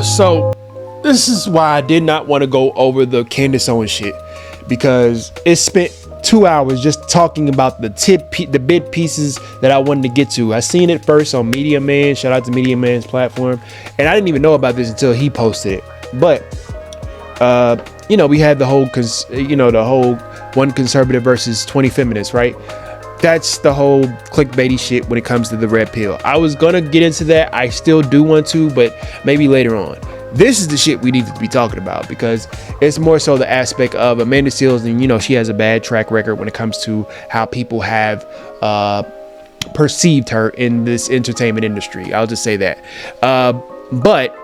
So this is why I did not want to go over the Candace Owens shit, because it spent 2 hours just talking about the bit pieces that I wanted to get to. I seen it first on Media Man. Shout out to Media Man's platform, and I didn't even know about this until he posted it. But we had the whole one conservative versus 20 feminists, right? That's the whole clickbaity shit when it comes to the red pill. I was gonna get into that. I still do want to, but maybe later on. This is the shit we need to be talking about, because it's more so the aspect of Amanda Seales, and she has a bad track record when it comes to how people have perceived her in this entertainment industry. I'll just say that. But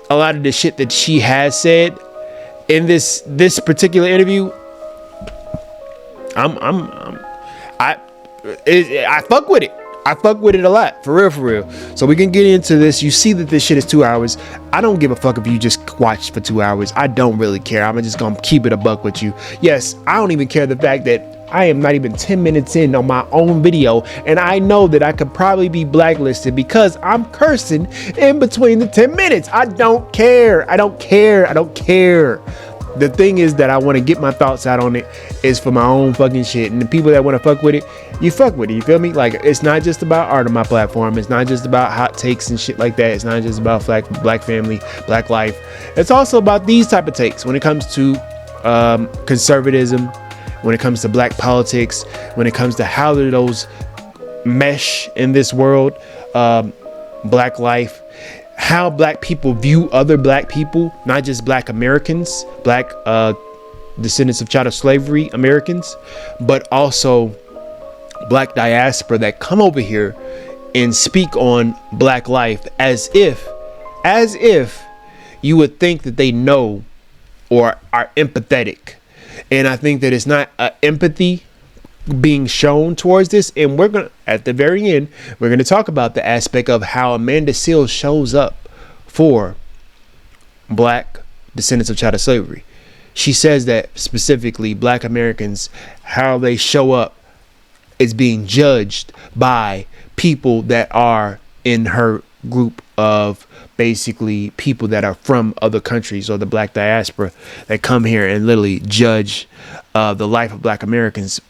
a lot of the shit that she has said in this particular interview, I fuck with it. I fuck with it a lot, for real. So we can get into this. You see that this shit is 2 hours. I don't give a fuck if you just watch for 2 hours. I don't really care. I'm just gonna keep it a buck with you. Yes, I don't even care the fact that I am not even 10 minutes in on my own video, and I know that I could probably be blacklisted because I'm cursing in between the 10 minutes. I don't care. The thing is that I want to get my thoughts out on it is for my own fucking shit. And the people that want to fuck with it, you fuck with it. You feel me? Like, it's not just about art on my platform. It's not just about hot takes and shit like that. It's not just about black family, black life. It's also about these type of takes when it comes to conservatism, when it comes to black politics, when it comes to how do those mesh in this world, black life, how black people view other black people, not just black Americans, black descendants of chattel slavery Americans, but also black diaspora that come over here and speak on black life as if you would think that they know or are empathetic. And I think that it's not empathy being shown towards this. And we're gonna, at the very end, we're gonna talk about the aspect of how Amanda Seales shows up for black descendants of chattel slavery. She says that specifically black Americans, how they show up is being judged by people that are in her group of basically people that are from other countries, or the black diaspora that come here and literally judge the life of black Americans.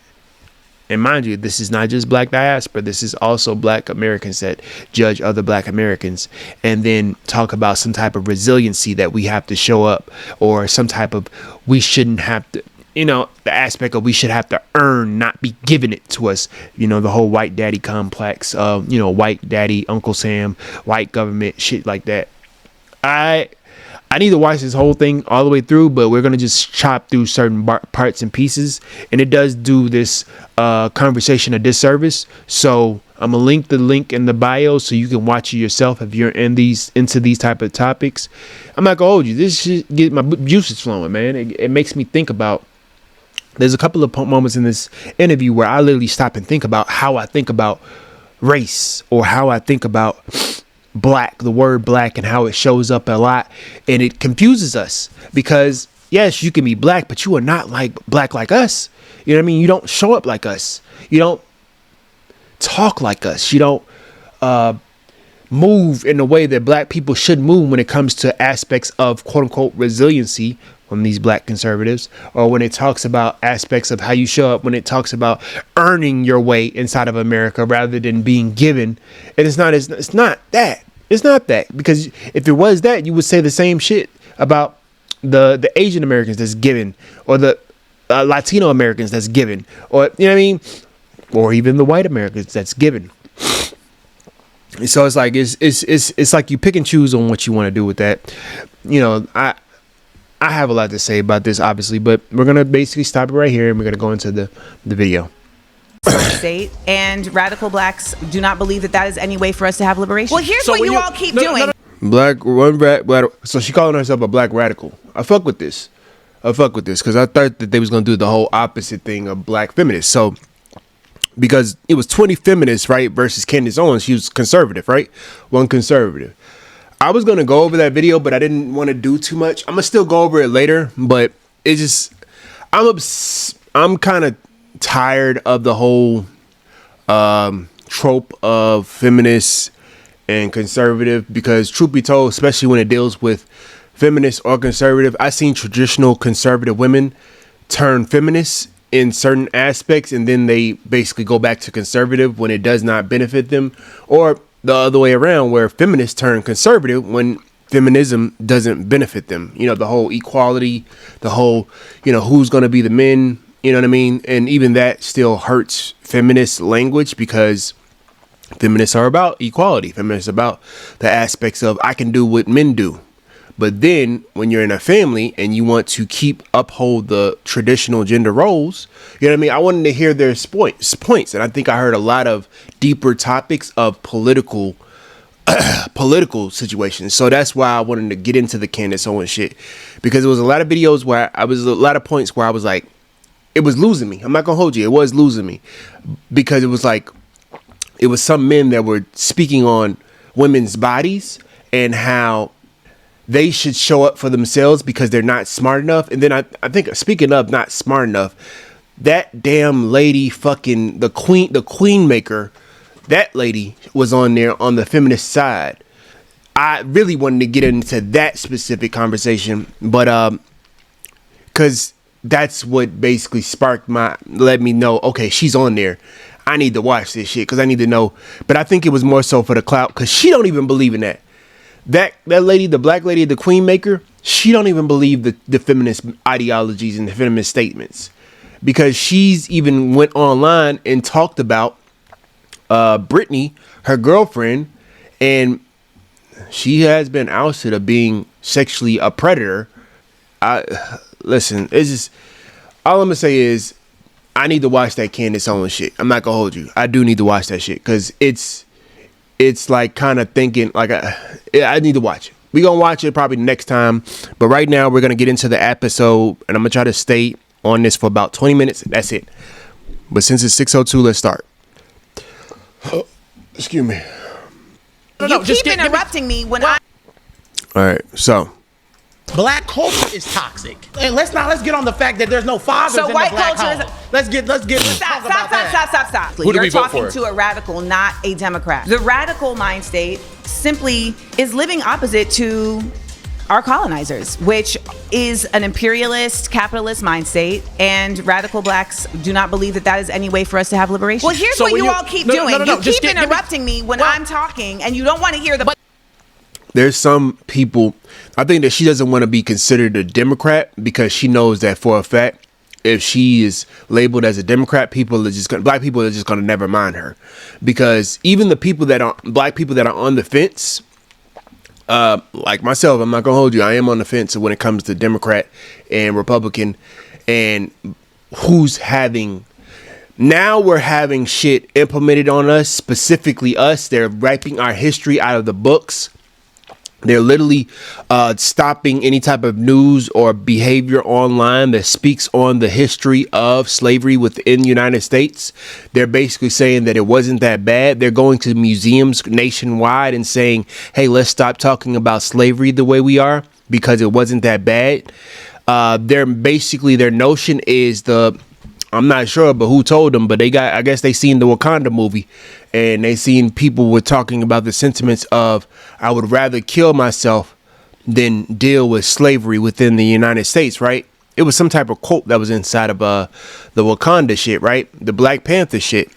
And mind you, this is not just black diaspora. This is also black Americans that judge other black Americans, and then talk about some type of resiliency that we have to show up, or some type of we shouldn't have to, the aspect of we should have to earn, not be given it to us. The whole white daddy complex, white daddy, Uncle Sam, white government, shit like that. I need to watch this whole thing all the way through, but we're going to just chop through certain parts and pieces. And it does do this conversation a disservice. So I'm going to link the link in the bio so you can watch it yourself if you're into these type of topics. I'm not going to hold you. This shit get my juices flowing, man. It makes me think about, there's a couple of moments in this interview where I literally stop and think about how I think about race, or how I think about black, the word black, and how it shows up a lot, and it confuses us, because yes, you can be black, but you are not like black like us. You know what I mean? You don't show up like us. You don't talk like us. You don't move in the way that black people should move when it comes to aspects of quote unquote resiliency from these black conservatives, or when it talks about aspects of how you show up, when it talks about earning your way inside of America rather than being given. And it's not that, because if it was that, you would say the same shit about the Asian Americans that's given, or the Latino Americans that's given, or you know what I mean, or even the white Americans that's given. So it's like it's like you pick and choose on what you want to do with that. I have a lot to say about this, obviously, but we're going to basically stop it right here, and we're going to go into the video. State and radical blacks do not believe that is any way for us to have liberation. Well, here's what you all keep doing. So she calling herself a black radical. I fuck with this because I thought that they was going to do the whole opposite thing of black feminists. So because it was 20 feminists, right, versus Candace Owens, she was conservative, right? One conservative. I was going to go over that video, but I didn't want to do too much. I'm going to still go over it later, but it just, I'm kind of tired of the whole trope of feminists and conservative, because truth be told, especially when it deals with feminist or conservative, I've seen traditional conservative women turn feminists in certain aspects, and then they basically go back to conservative when it does not benefit them, or the other way around, where feminists turn conservative when feminism doesn't benefit them. You know, the whole equality, the whole, you know, who's going to be the men, you know what I mean? And even that still hurts feminist language, because feminists are about equality. Feminists are about the aspects of I can do what men do. But then when you're in a family and you want to uphold the traditional gender roles, you know what I mean? I wanted to hear their points. And I think I heard a lot of deeper topics of political situations. So that's why I wanted to get into the Candace Owens shit, because there was a lot of videos where a lot of points where I was like, it was losing me. I'm not gonna hold you. It was losing me, because it was like, it was some men that were speaking on women's bodies and how they should show up for themselves because they're not smart enough. And then I think, speaking of not smart enough, that damn lady, fucking the queen maker, that lady was on there on the feminist side. I really wanted to get into that specific conversation, but because that's what basically let me know, okay, she's on there. I need to watch this shit because I need to know. But I think it was more so for the clout, because she don't even believe in that. That lady, the black lady, the queen maker, she don't even believe the feminist ideologies and the feminist statements, because she's even went online and talked about Brittany, her girlfriend, and she has been ousted of being sexually a predator. Listen, it's just, all I'm gonna say is I need to watch that Candace Owens shit. I'm not gonna hold you. I do need to watch that shit, because it's like kind of thinking like I need to watch it. We gonna watch it probably next time, but right now we're gonna get into the episode, and I'm gonna try to stay on this for about 20 minutes. That's it. But since it's 6:02, let's start. Excuse me. You keep interrupting me when I. All right, so black culture is toxic, and let's get on the fact that there's no fathers in the black home. Let's Stop. Who do we You're vote talking for? to a radical, not a Democrat. The radical mind state simply is living opposite to our colonizers, which is an imperialist, capitalist mind state, and radical blacks do not believe that is any way for us to have liberation. Well, here's what you all keep doing. You keep interrupting me when I'm talking, and you don't want to hear the. There's some people, I think that she doesn't want to be considered a Democrat, because she knows that for a fact, if she is labeled as a Democrat, black people are just going to never mind her, because even the people black people that are on the fence, like myself, I'm not gonna hold you, I am on the fence when it comes to Democrat and Republican, and now we're having shit implemented on us, specifically us. They're wiping our history out of the books. They're literally stopping any type of news or behavior online that speaks on the history of slavery within the United States. They're basically saying that it wasn't that bad. They're going to museums nationwide and saying, hey, let's stop talking about slavery the way we are, because it wasn't that bad. Their notion is I'm not sure, but who told them, but I guess they seen the Wakanda movie, and they seen people were talking about the sentiments of, I would rather kill myself than deal with slavery within the United States, right? It was some type of quote that was inside of the Wakanda shit, right? The Black Panther shit.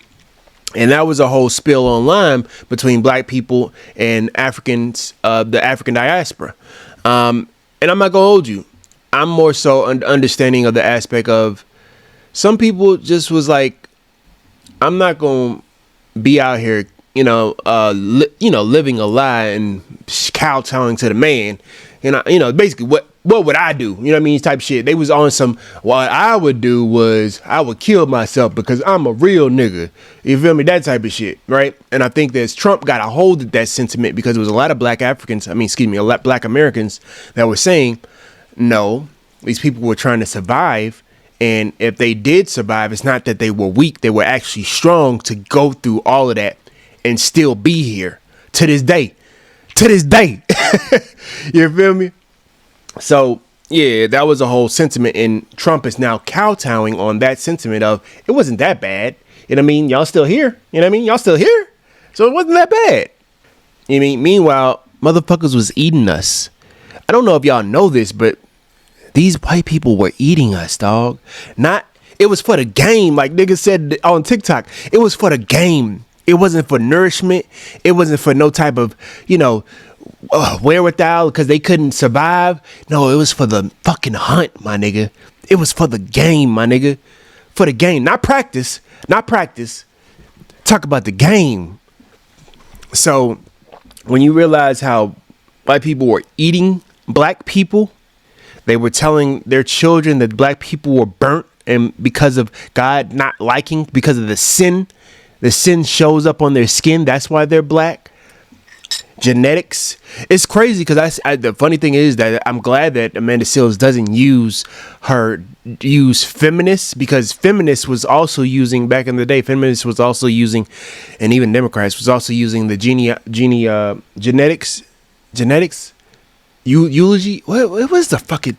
And that was a whole spill online between black people and Africans, the African diaspora. And I'm not gonna hold you. I'm more so understanding of the aspect of, some people just was like, I'm not going to be out here, living a lie and kowtowing to the man. Basically what would I do? You know what I mean? Type shit. They was on some, what I would do was I would kill myself because I'm a real nigga. You feel me? That type of shit. Right. And I think that Trump got a hold of that sentiment, because there was a lot of black Americans that were saying, no, these people were trying to survive. And if they did survive, it's not that they were weak. They were actually strong to go through all of that and still be here to this day. You feel me? So, yeah, that was a whole sentiment. And Trump is now kowtowing on that sentiment of, it wasn't that bad. You know what I mean? Y'all still here. You know what I mean? Y'all still here. So it wasn't that bad. You mean, meanwhile, motherfuckers was eating us. I don't know if y'all know this, but these white people were eating us, dog. Not, it was for the game, like niggas said on TikTok. It was for the game. It wasn't for nourishment. It wasn't for no type of, wherewithal because they couldn't survive. No, it was for the fucking hunt, my nigga. It was for the game, my nigga. For the game, not practice. Not practice. Talk about the game. So when you realize how white people were eating black people, they were telling their children that black people were burnt, and because of God not liking, because of the sin shows up on their skin. That's why they're black. Genetics. It's crazy because the funny thing is that I'm glad that Amanda Seales doesn't use feminists, because feminists was also using back in the day. Feminists was also using, and even Democrats was also using the genetics eulogy. What was the fucking?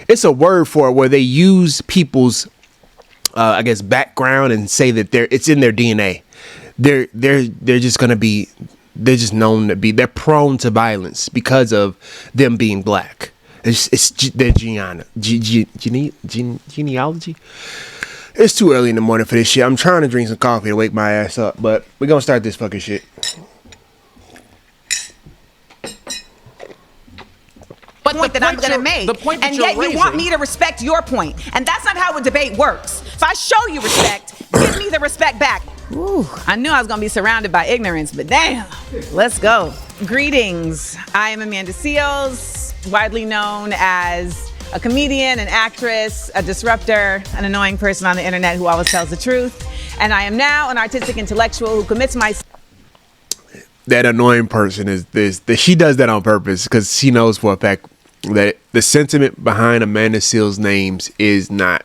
It's a word for it where they use people's, I guess, background and say that it's in their DNA. They're just gonna be. They're just known to be. They're prone to violence because of them being black. It's their genealogy. It's too early in the morning for this shit. I'm trying to drink some coffee to wake my ass up, but we're gonna start this fucking shit. But point that I'm going to make, and yet you want me to respect your point, and that's not how a debate works. If I show you respect, give me the respect back. Ooh, I knew I was going to be surrounded by ignorance, but damn, let's go. Greetings. I am Amanda Seales, widely known as a comedian, an actress, a disruptor, an annoying person on the internet who always tells the truth, and I am now an artistic intellectual who commits myself. That annoying person is this. She does that on purpose because she knows for a fact that the sentiment behind Amanda Seales' names is not.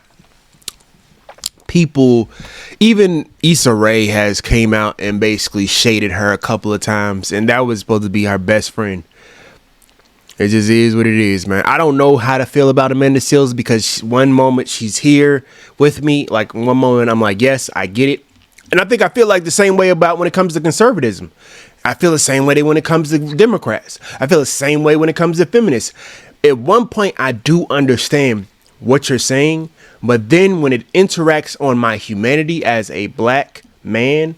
People, even Issa Rae has came out and basically shaded her a couple of times, and that was supposed to be her best friend. It just is what it is, man. I don't know how to feel about Amanda Seales because one moment she's here with me, like one moment I'm like, yes, I get it. And I think I feel like the same way about when it comes to conservatism. I feel the same way when it comes to Democrats. I feel the same way when it comes to feminists. At one point, I do understand what you're saying, but then when it interacts on my humanity as a black man,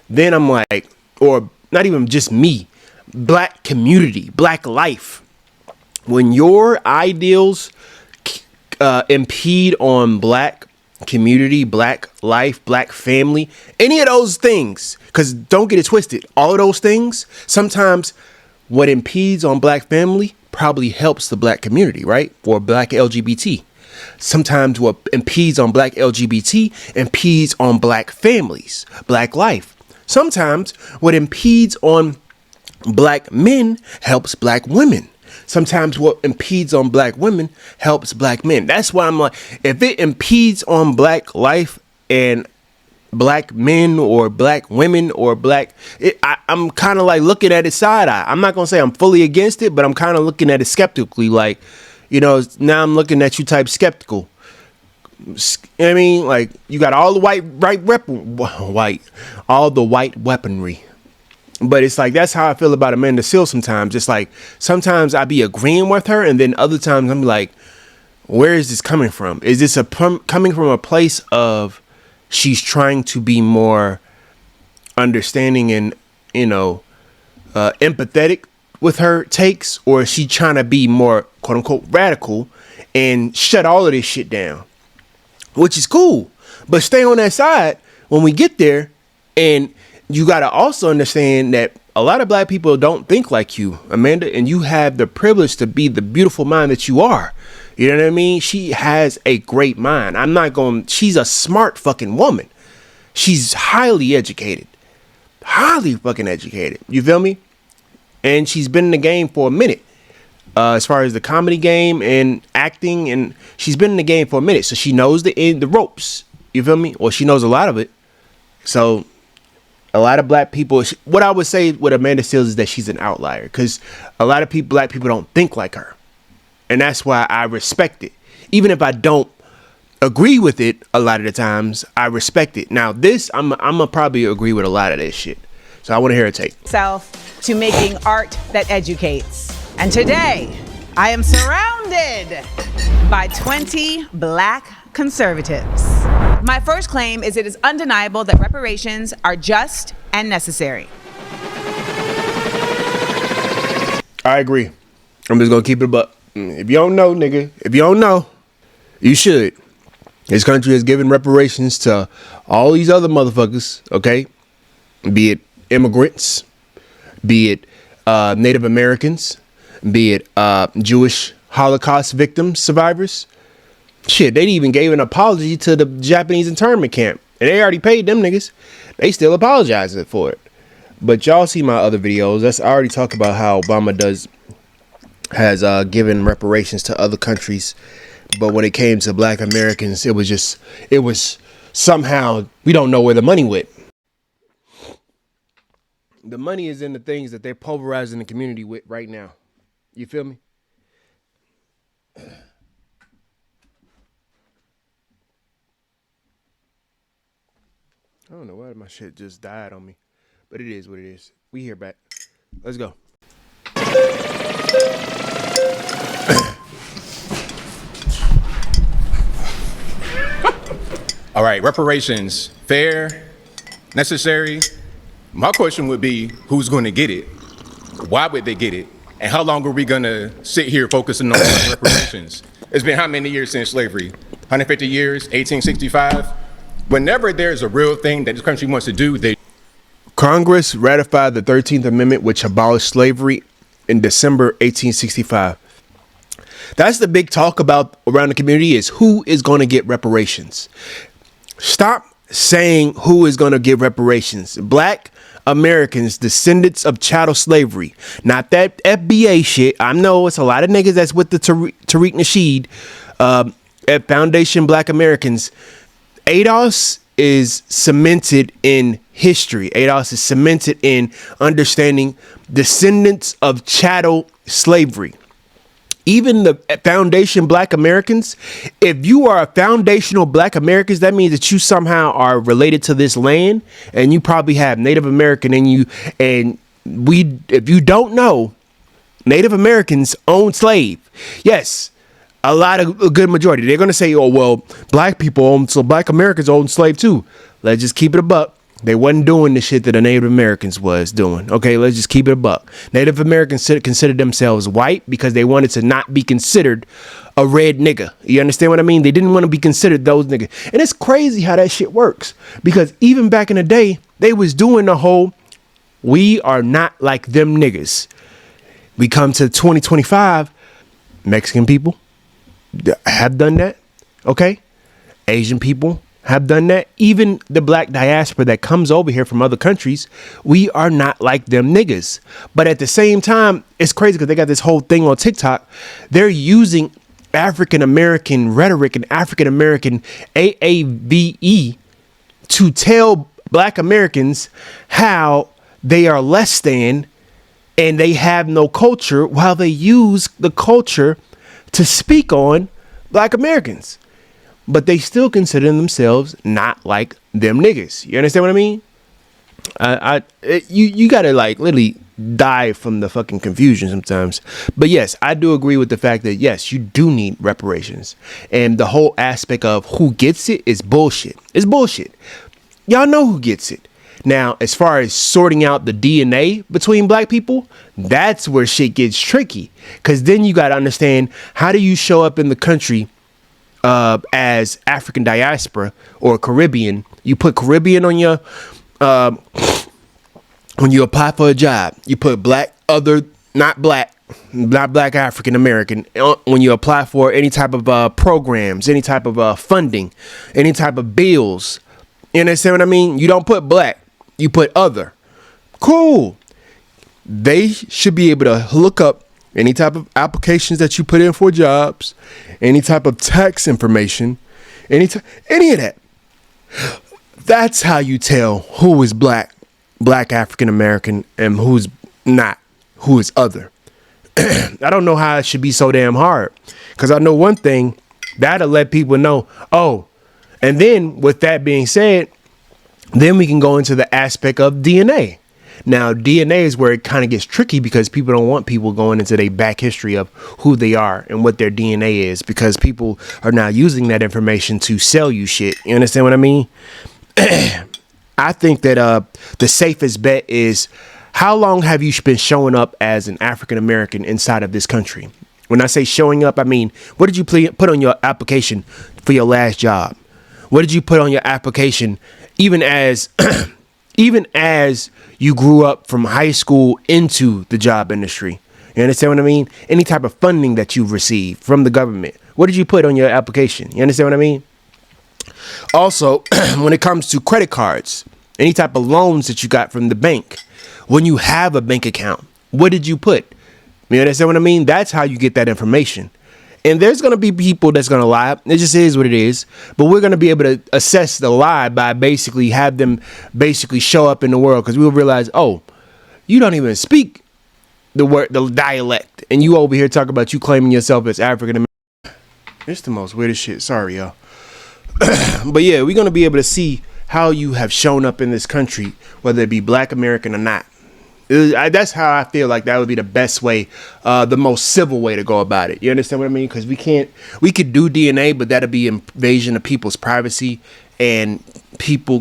then I'm like, or not even just me, black community, black life. When your ideals impede on black community, black life, black family, any of those things, because don't get it twisted, all of those things, sometimes what impedes on black family probably helps the black community, right? Or black LGBT. Sometimes what impedes on black LGBT impedes on black families, black life. Sometimes what impedes on black men helps black women. Sometimes what impedes on black women helps black men. That's why I'm like, if it impedes on black life and black men or black women or I'm kind of like looking at it side eye. I'm not going to say I'm fully against it, but I'm kind of looking at it skeptically. Like, now I'm looking at you type skeptical. You know what I mean? Like, you got all the white weaponry. But it's like, that's how I feel about Amanda Seales sometimes. It's like, sometimes I be agreeing with her, and then other times I'm like, where is this coming from? Is this coming from a place of she's trying to be more understanding and, empathetic with her takes? Or is she trying to be more, quote unquote, radical and shut all of this shit down? Which is cool. But stay on that side when we get there. And you got to also understand that a lot of black people don't think like you, Amanda, and you have the privilege to be the beautiful mind that you are. You know what I mean? She has a great mind. She's a smart fucking woman. She's highly educated. Highly fucking educated. You feel me? And she's been in the game for a minute. As far as the comedy game and acting, and she's been in the game for a minute. So she knows the ropes. You feel me? Well, she knows a lot of it. So a lot of black people, what I would say with Amanda Seales is that she's an outlier, because a lot of black people don't think like her. And that's why I respect it. Even if I don't agree with it a lot of the times, I respect it. Now this, I'm gonna probably agree with a lot of this shit. So I want to hear a take. Self to making art that educates. And today, I am surrounded by 20 Black conservatives. My first claim is it is undeniable that reparations are just and necessary. I agree. I'm just going to keep it up. If you don't know, nigga, if you don't know, you should. This country has given reparations to all these other motherfuckers, okay? Be it immigrants, be it Native Americans, be it Jewish Holocaust victims, survivors. Shit, they even gave an apology to the Japanese internment camp. And they already paid them niggas. They still apologizing for it. But y'all see my other videos. I already talked about how Obama has given reparations to other countries. But when it came to Black Americans, it was somehow, we don't know where the money went. The money is in the things that they're pulverizing the community with right now. You feel me? I don't know why my shit just died on me. But it is what it is. We here back. Let's go. All right, reparations, fair, necessary. My question would be, who's going to get it? Why would they get it? And how long are we going to sit here focusing on reparations? It's been how many years since slavery? 150 years, 1865? Whenever there's a real thing that this country wants to do, Congress ratified the 13th Amendment, which abolished slavery in December 1865. That's the big talk about around the community is who is going to get reparations. Stop saying who is going to get reparations. Black Americans, descendants of chattel slavery. Not that FBA shit. I know it's a lot of niggas that's with the Tariq Nasheed at Foundation Black Americans. ADOS is cemented in history. ADOS is cemented in understanding descendants of chattel slavery. Even the Foundation Black Americans, if you are a foundational Black Americans, that means that you somehow are related to this land and you probably have Native American in you. And if you don't know, Native Americans own slave. Yes, a good majority. They're going to say, oh, well, Black people own, so Black Americans own slave too. Let's just keep it a buck. They wasn't doing the shit that the Native Americans was doing. Okay, let's just keep it a buck. Native Americans considered themselves white because they wanted to not be considered a red nigga. You understand what I mean? They didn't want to be considered those niggas. And it's crazy how that shit works. Because even back in the day, they was doing the whole, we are not like them niggas. We come to 2025, Mexican people have done that. Okay? Asian people have done that. Even the Black diaspora that comes over here from other countries, we are not like them niggas. But at the same time, it's crazy because they got this whole thing on TikTok. They're using African American rhetoric and African American AAVE to tell Black Americans how they are less than and they have no culture, while they use the culture to speak on Black Americans. But they still consider themselves not like them niggas. You understand what I mean? You gotta like literally die from the fucking confusion sometimes. But yes, I do agree with the fact that yes, you do need reparations. And the whole aspect of who gets it is bullshit. It's bullshit. Y'all know who gets it. Now, as far as sorting out the DNA between Black people, that's where shit gets tricky. Because then you gotta understand, how do you show up in the country as African diaspora or Caribbean? You put Caribbean on your when you apply for a job. You put Black, other, not Black African American when you apply for any type of programs, any type of funding, any type of bills. You understand what I mean? You don't put Black, you put other. Cool. They should be able to look up any type of applications that you put in for jobs, any type of tax information, any of that. That's how you tell who is Black African American, and who's not, who is other. I don't know how it should be so damn hard, because I know one thing, that'll let people know, oh, and then with that being said, then we can go into the aspect of DNA. Now, DNA is where it kind of gets tricky because people don't want people going into their back history of who they are and what their DNA is, because people are now using that information to sell you shit. You understand what I mean? I think that the safest bet is, how long have you been showing up as an African American inside of this country? When I say showing up, I mean, what did you put on your application for your last job? What did you put on your application even as even as you grew up from high school into the job industry? You understand what I mean? Any type of funding that you've received from the government, what did you put on your application? You understand what I mean? Also, when it comes to credit cards, any type of loans that you got from the bank, when you have a bank account, what did you put? You understand what I mean? That's how you get that information. And there's going to be people that's going to lie. It just is what it is. But we're going to be able to assess the lie by basically have them basically show up in the world, because we'll realize, oh, you don't even speak the dialect. And you over here talking about you claiming yourself as African American. It's the most weirdest shit. Sorry, y'all. But yeah, we're going to be able to see how you have shown up in this country, whether it be Black American or not. That's how I feel like that would be the best way, the most civil way to go about it. You understand what I mean? Because we could do DNA, but that'll be invasion of people's privacy, and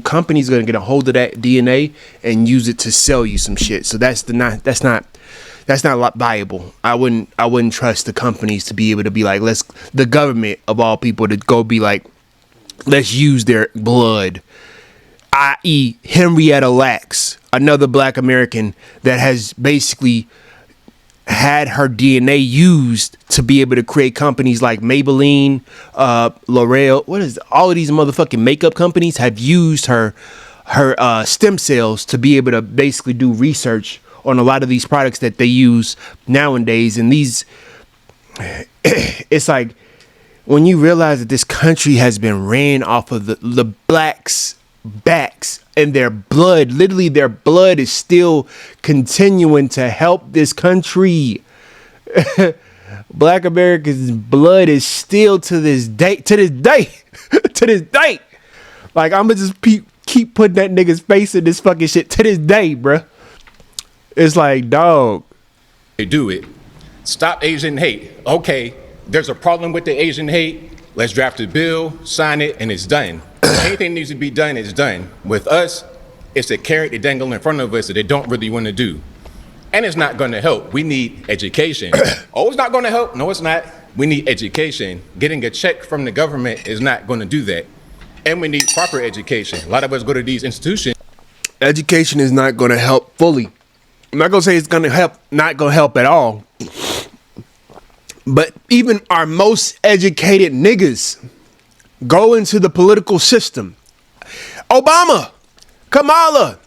companies are gonna get a hold of that DNA and use it to sell you some shit. So that's not a lot viable. I wouldn't trust the companies to be able to be like, the government of all people to go be like, let's use their blood, i.e. Henrietta Lacks, another Black American that has basically had her DNA used to be able to create companies like Maybelline, L'Oreal. All of these motherfucking makeup companies have used her stem cells to be able to basically do research on a lot of these products that they use nowadays. And it's like, when you realize that this country has been ran off of the blacks' backs, and their blood, literally their blood is still continuing to help this country. Black Americans' blood is still to this day, like, I'm gonna just keep putting that nigga's face in this fucking shit to this day, bruh. It's like, dog. They do it. Stop Asian hate. Okay, there's a problem with the Asian hate. Let's draft a bill, sign it, and it's done. Anything needs to be done, it's done. With us, it's a carrot they dangle in front of us that they don't really want to do. And it's not going to help. We need education. Oh, it's not going to help. No, it's not. We need education. Getting a check from the government is not going to do that. And we need proper education. A lot of us go to these institutions. Education is not going to help fully. I'm not going to say it's going to help, not going to help at all. But even our most educated niggas go into the political system. Obama, Kamala,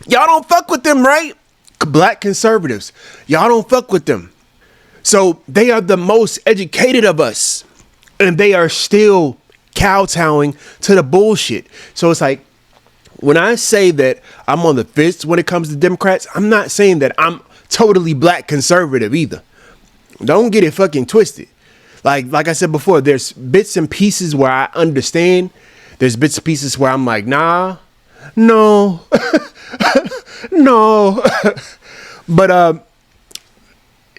y'all don't fuck with them, right? Black conservatives, y'all don't fuck with them. So they are the most educated of us, and they are still kowtowing to the bullshit. So it's like, when I say that I'm on the fence when it comes to Democrats, I'm not saying that I'm totally black conservative either. Don't get it fucking twisted. Like I said before, there's bits and pieces where I understand. There's bits and pieces where I'm like, nah, no, no. But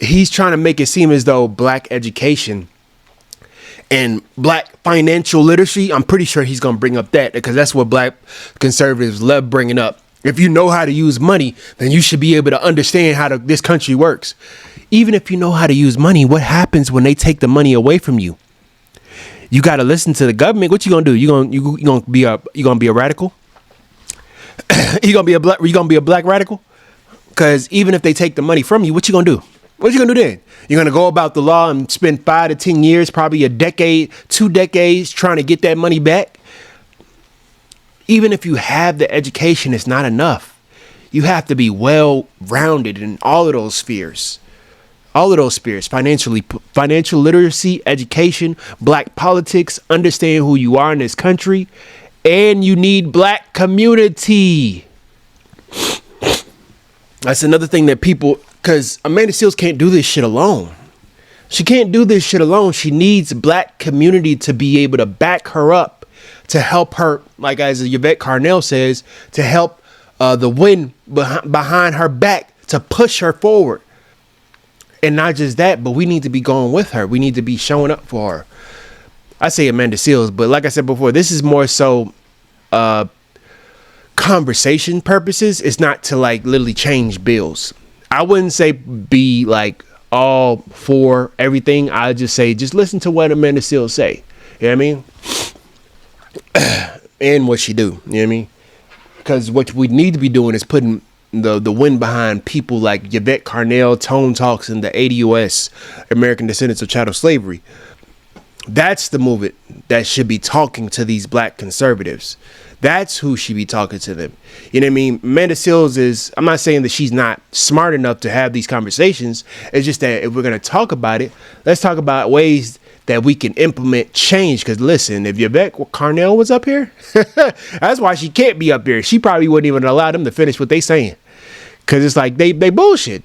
he's trying to make it seem as though black education and black financial literacy, I'm pretty sure he's going to bring up that, because that's what black conservatives love bringing up. If you know how to use money, then you should be able to understand how this country works. Even if you know how to use money, what happens when they take the money away from you? You got to listen to the government. What you gonna do? You gonna be a radical? you gonna be a black radical? Because even if they take the money from you, what you gonna do? What you gonna do then? You're gonna go about the law and spend 5 to 10 years, probably a decade, 2 decades, trying to get that money back? Even if you have the education, it's not enough. You have to be well-rounded in all of those spheres. All of those spheres: financial literacy, education, black politics, understand who you are in this country, and you need black community. That's another thing that people, because Amanda Seales can't do this shit alone. She can't do this shit alone. She needs black community to be able to back her up, to help her, like as Yvette Carnell says, to help the wind behind her back to push her forward. And not just that, but we need to be going with her. We need to be showing up for her. I say Amanda Seales, but like I said before, this is more so conversation purposes. It's not to like literally change bills. I wouldn't say be like all for everything. I just say just listen to what Amanda Seales say. You know what I mean? And what she do. You know what I mean? Because what we need to be doing is putting the wind behind people like Yvette Carnell, Tone Talks, and the ADOS, American Descendants of Chattel Slavery. That's the movement that should be talking to these black conservatives. That's who should be talking to them. You know what I mean? Amanda Seales is, I'm not saying that she's not smart enough to have these conversations. It's just that if we're going to talk about it, let's talk about ways that we can implement change. Because listen, if Yvette Carnell was up here, that's why she can't be up here. She probably wouldn't even allow them to finish what they saying. Because it's like they bullshit.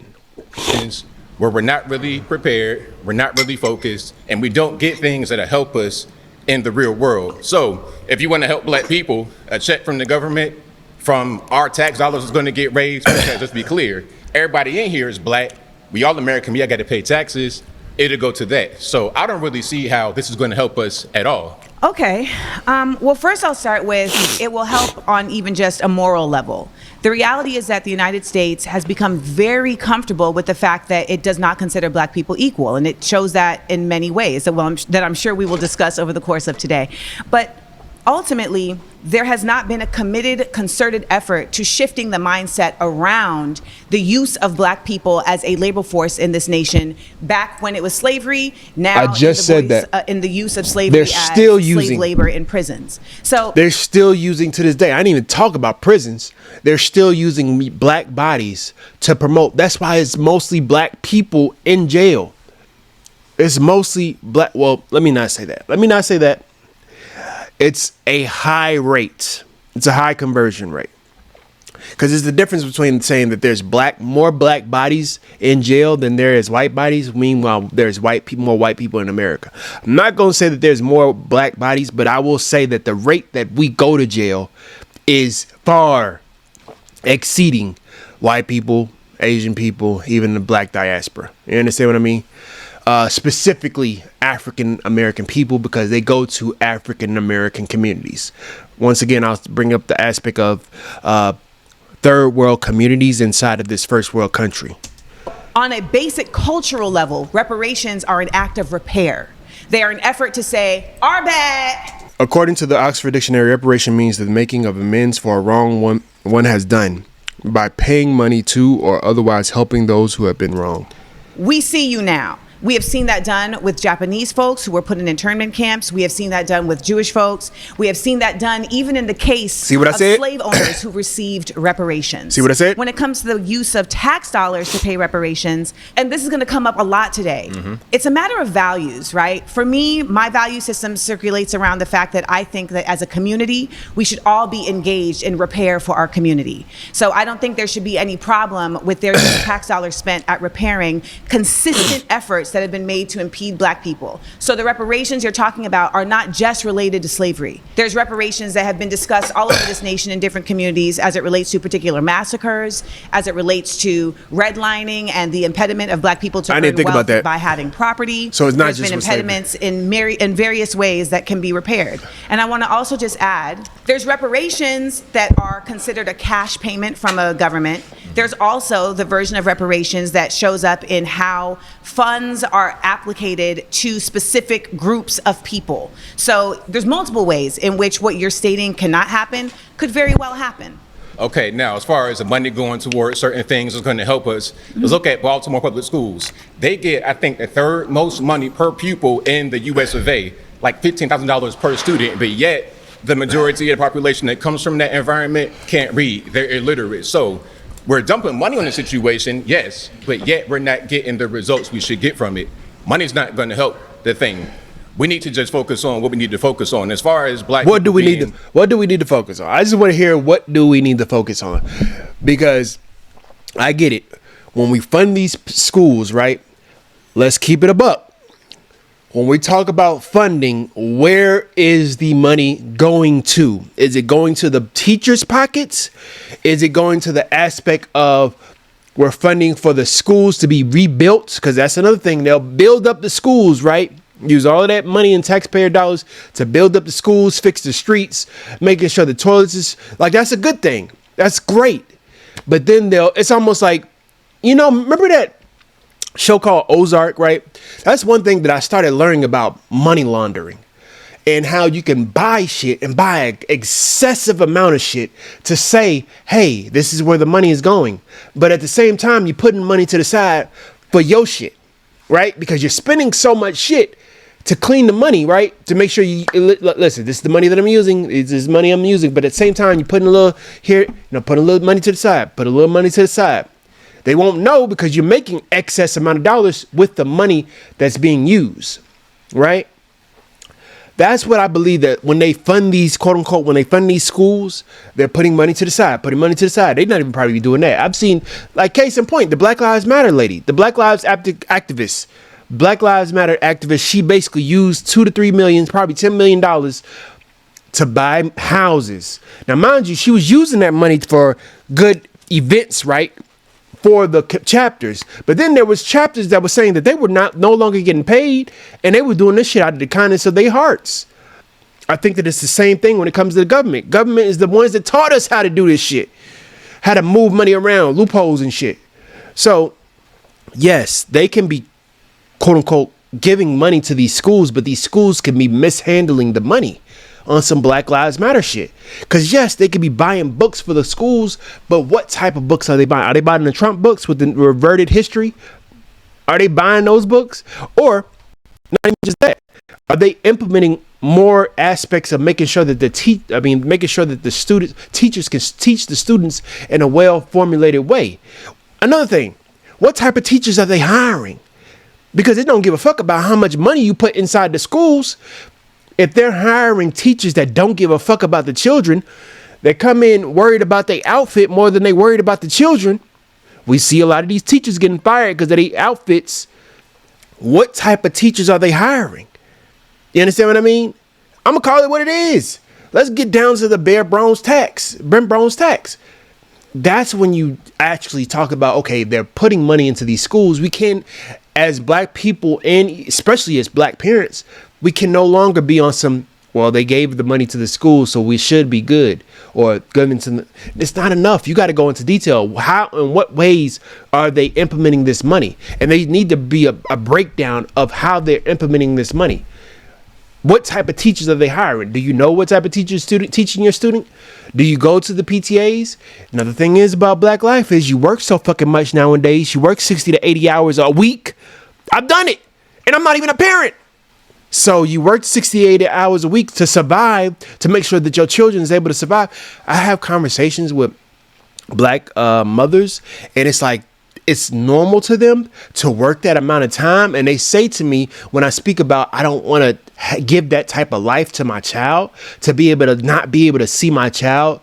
Where we're not really prepared, we're not really focused, and we don't get things that'll help us in the real world. So if you want to help black people, a check from the government, from our tax dollars is going to get raised. Because let's be clear, everybody in here is black. We all American. We all got to pay taxes. It'll go to that. So I don't really see how this is going to help us at all. Okay. Well, first I'll start with it will help on even just a moral level. The reality is that the United States has become very comfortable with the fact that it does not consider black people equal. And it shows that in many ways that I'm sure we will discuss over the course of today. But ultimately, there has not been a committed, concerted effort to shifting the mindset around the use of black people as a labor force in this nation. Back when it was slavery, now I just said that in the use of slavery they're as still slave using labor in prisons. So they're still using to this day. I didn't even talk about prisons. They're still using black bodies to promote. That's why it's mostly black people in jail. It's mostly black. Well, let me not say that. It's a high rate. It's a high conversion rate. Because there's the difference between saying that there's more black bodies in jail than there is white bodies. Meanwhile, there's more white people in America. I'm not going to say that there's more black bodies, but I will say that the rate that we go to jail is far exceeding white people, Asian people, even the black diaspora. You understand what I mean? Specifically African American people, because they go to African American communities. Once again, I'll bring up the aspect of third world communities inside of this first world country. On a basic cultural level, reparations are an act of repair. They are an effort to say, our bad. According to the Oxford Dictionary, reparation means the making of amends for a wrong one has done by paying money to or otherwise helping those who have been wronged. We see you now. We have seen that done with Japanese folks who were put in internment camps. We have seen that done with Jewish folks. We have seen that done even in the case of slave owners who received reparations. See what I said? When it comes to the use of tax dollars to pay reparations, and this is going to come up a lot today, it's a matter of values, right? For me, my value system circulates around the fact that I think that as a community, we should all be engaged in repair for our community. So I don't think there should be any problem with their use of tax dollars spent at repairing consistent efforts that have been made to impede black people. So the reparations you're talking about are not just related to slavery. There's reparations that have been discussed all over this nation in different communities as it relates to particular massacres, as it relates to redlining and the impediment of black people to earn wealth by having property. So it's not There's just been impediments in various ways that can be repaired. And I want to also just add, there's reparations that are considered a cash payment from a government. There's also the version of reparations that shows up in how funds are applicated to specific groups of people. So there's multiple ways in which what you're stating cannot happen could very well happen. Okay, now as far as the money going towards certain things is going to help us, let's look at Baltimore Public Schools. They get, I think, the third most money per pupil in the US of A, like $15,000 per student, but yet the majority of the population that comes from that environment can't read. They're illiterate. So we're dumping money on the situation, yes, but yet we're not getting the results we should get from it. Money's not going to help the thing. We need to just focus on what we need to focus on. As far as black what do we need to focus on? I just want to hear, what do we need to focus on? Because I get it. When we fund these schools, right? Let's keep it a buck. when we talk about funding, where is the money going to? Is it going to the teachers' pockets? Is it going to the aspect of we're funding for the schools to be rebuilt? Because that's another thing. They'll build up the schools, right? Use all of that money and taxpayer dollars to build up the schools, fix the streets, making sure the toilets is like, that's a good thing. That's great. But then it's almost like, remember that show called Ozark, right? That's one thing that I started learning about money laundering and how you can buy shit and buy an excessive amount of shit to say, hey, this is where the money is going. But at the same time, you're putting money to the side for your shit, right? Because you're spending so much shit to clean the money, right? To make sure listen, this is the money that I'm using. This is money I'm using. But at the same time, you're putting a little here, put a little money to the side, put a little money to the side. They won't know because you're making excess amount of dollars with the money that's being used, right? That's what I believe, that when they fund these, quote unquote, when they fund these schools, they're putting money to the side, They're not even probably doing that. I've seen, like, case in point, the Black Lives Matter lady, the Black Lives activist, Black Lives Matter activist. She basically used $2 to $3 million, probably $10 million to buy houses. Now, mind you, she was using that money for good events, right? For the chapters. But then there was chapters that were saying that they were no longer getting paid, and they were doing this shit out of the kindness of their hearts. I think that it's the same thing when it comes to the government. Government is the ones that taught us how to do this shit, how to move money around, loopholes and shit. So yes, they can be, quote unquote, giving money to these schools, but these schools can be mishandling the money on some Black Lives Matter shit. Because yes, they could be buying books for the schools, but what type of books are they buying? Are they buying the Trump books with the reverted history? Are they buying those books? Or not even just that, are they implementing more aspects of making sure that making sure that the teachers can teach the students in a well-formulated way? Another thing, what type of teachers are they hiring? Because they don't give a fuck about how much money you put inside the schools. If they're hiring teachers that don't give a fuck about the children, they come in worried about their outfit more than they worried about the children. We see a lot of these teachers getting fired because of their outfits. What type of teachers are they hiring? You understand what I mean? I'm going to call it what it is. Let's get down to the bare bones tax. That's when you actually talk about, okay, they're putting money into these schools. We can, as Black people, and especially as Black parents, we can no longer be on some, well, they gave the money to the school, so we should be good. Or it's not enough. You got to go into detail. How and what ways are they implementing this money? And they need to be a breakdown of how they're implementing this money. What type of teachers are they hiring? Do you know what type of teachers teaching your student? Do you go to the PTAs? Another thing is about Black life is you work so fucking much nowadays. You work 60 to 80 hours a week. I've done it. And I'm not even a parent. So you work 60, 80 hours a week to survive, to make sure that your children is able to survive. I have conversations with Black mothers, and it's like, it's normal to them to work that amount of time. And they say to me when I speak about, I don't want to give that type of life to my child, to be able to not be able to see my child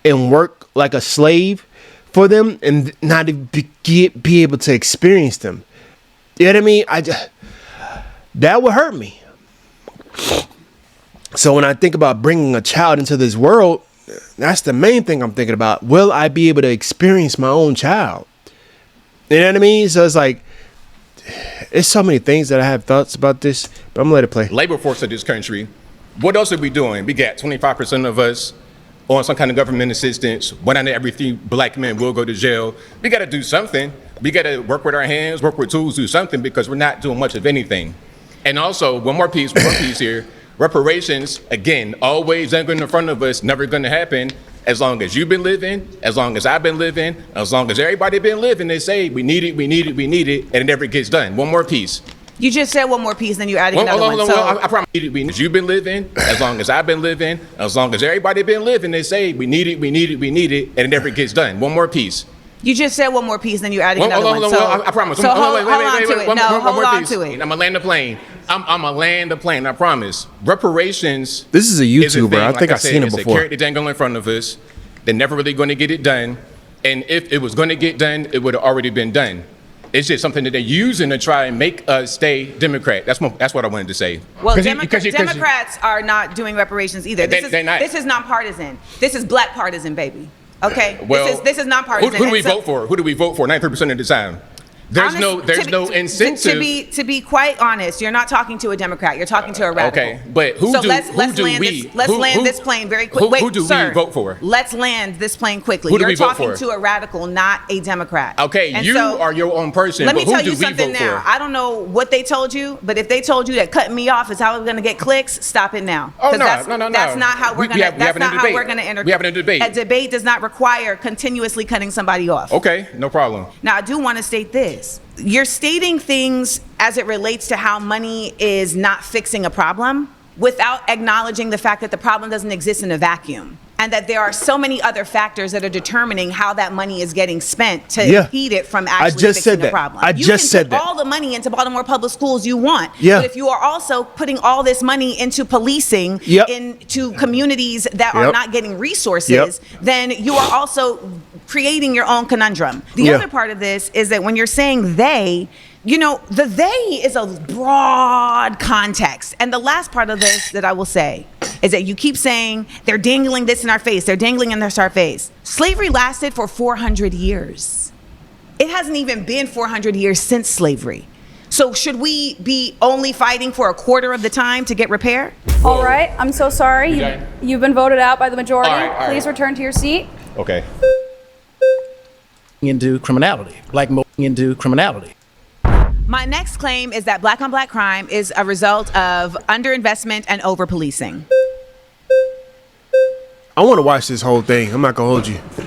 and work like a slave for them and not be able to experience them. You know what I mean? That would hurt me. So when I think about bringing a child into this world, that's the main thing I'm thinking about. Will I be able to experience my own child? You know what I mean? So it's like, it's so many things that I have thoughts about this, but I'm gonna let it play. Labor force of this country, what else are we doing? We got 25% of us on some kind of government assistance. 1 out of every 3 Black men will go to jail. We got to do something. We got to work with our hands, work with tools, do something, because we're not doing much of anything. And also, one more piece here. Reparations, again, always anchored in front of us, never going to happen. As long as you've been living, as long as I've been living, as long as everybody been living, they say, we need it, and it never gets done. One more piece. You just said one more piece, then you added another one. I promise you've been living, as long as I've been living, as long as everybody been living, they say, we need it, and it never gets done. One more piece. You just said one more piece, then you added another one. I promise. So hold on to it. Hold on to it. I'm gonna land the plane. I'm gonna land the plane. I promise. Reparations. This is a YouTuber. I think I've seen it before. It's a carrot that dangle in front of us. They're never really going to get it done. And if it was going to get done, it would have already been done. It's just something that they're using to try and make us stay Democrat. That's what I wanted to say. Well, Democrats are not doing reparations either. They're not. This is nonpartisan. This is black partisan, baby. Okay. Well, this is nonpartisan. Who do we vote for? Who do we vote for? 93% of the time. There's no incentive. To be quite honest, you're not talking to a Democrat. You're talking to a radical. Okay, but let's land this plane very quickly. Who do we vote for? Let's land this plane quickly. Who do we You're vote talking for? to a radical, not a Democrat. Okay, and you are your own person. Let me but tell who you do we something vote now. for? I don't know what they told you, but if they told you that cutting me off is how we're going to get clicks, stop it now. Oh, no. That's not how we're going to. That's not how we're going to enter. We having a debate. A debate does not require continuously cutting somebody off. Okay, no problem. Now, I do want to state this. You're stating things as it relates to how money is not fixing a problem without acknowledging the fact that the problem doesn't exist in a vacuum and that there are so many other factors that are determining how that money is getting spent to impede it from actually fixing the problem. You can put all the money into Baltimore public schools you want, but if you are also putting all this money into policing, into communities that are not getting resources, then you are also creating your own conundrum. The other part of this is that when you're saying they, you know, the they is a broad context. And the last part of this that I will say is that you keep saying they're dangling this in our face. They're dangling in our face. Slavery lasted for 400 years. It hasn't even been 400 years since slavery. So should we be only fighting for a quarter of the time to get repair? All right. I'm so sorry. You've been voted out by the majority. All right. Please return to your seat. Okay. Into criminality, into criminality. My next claim is that black on black crime is a result of underinvestment and over-policing. I want to watch this whole thing. I'm not going to hold you.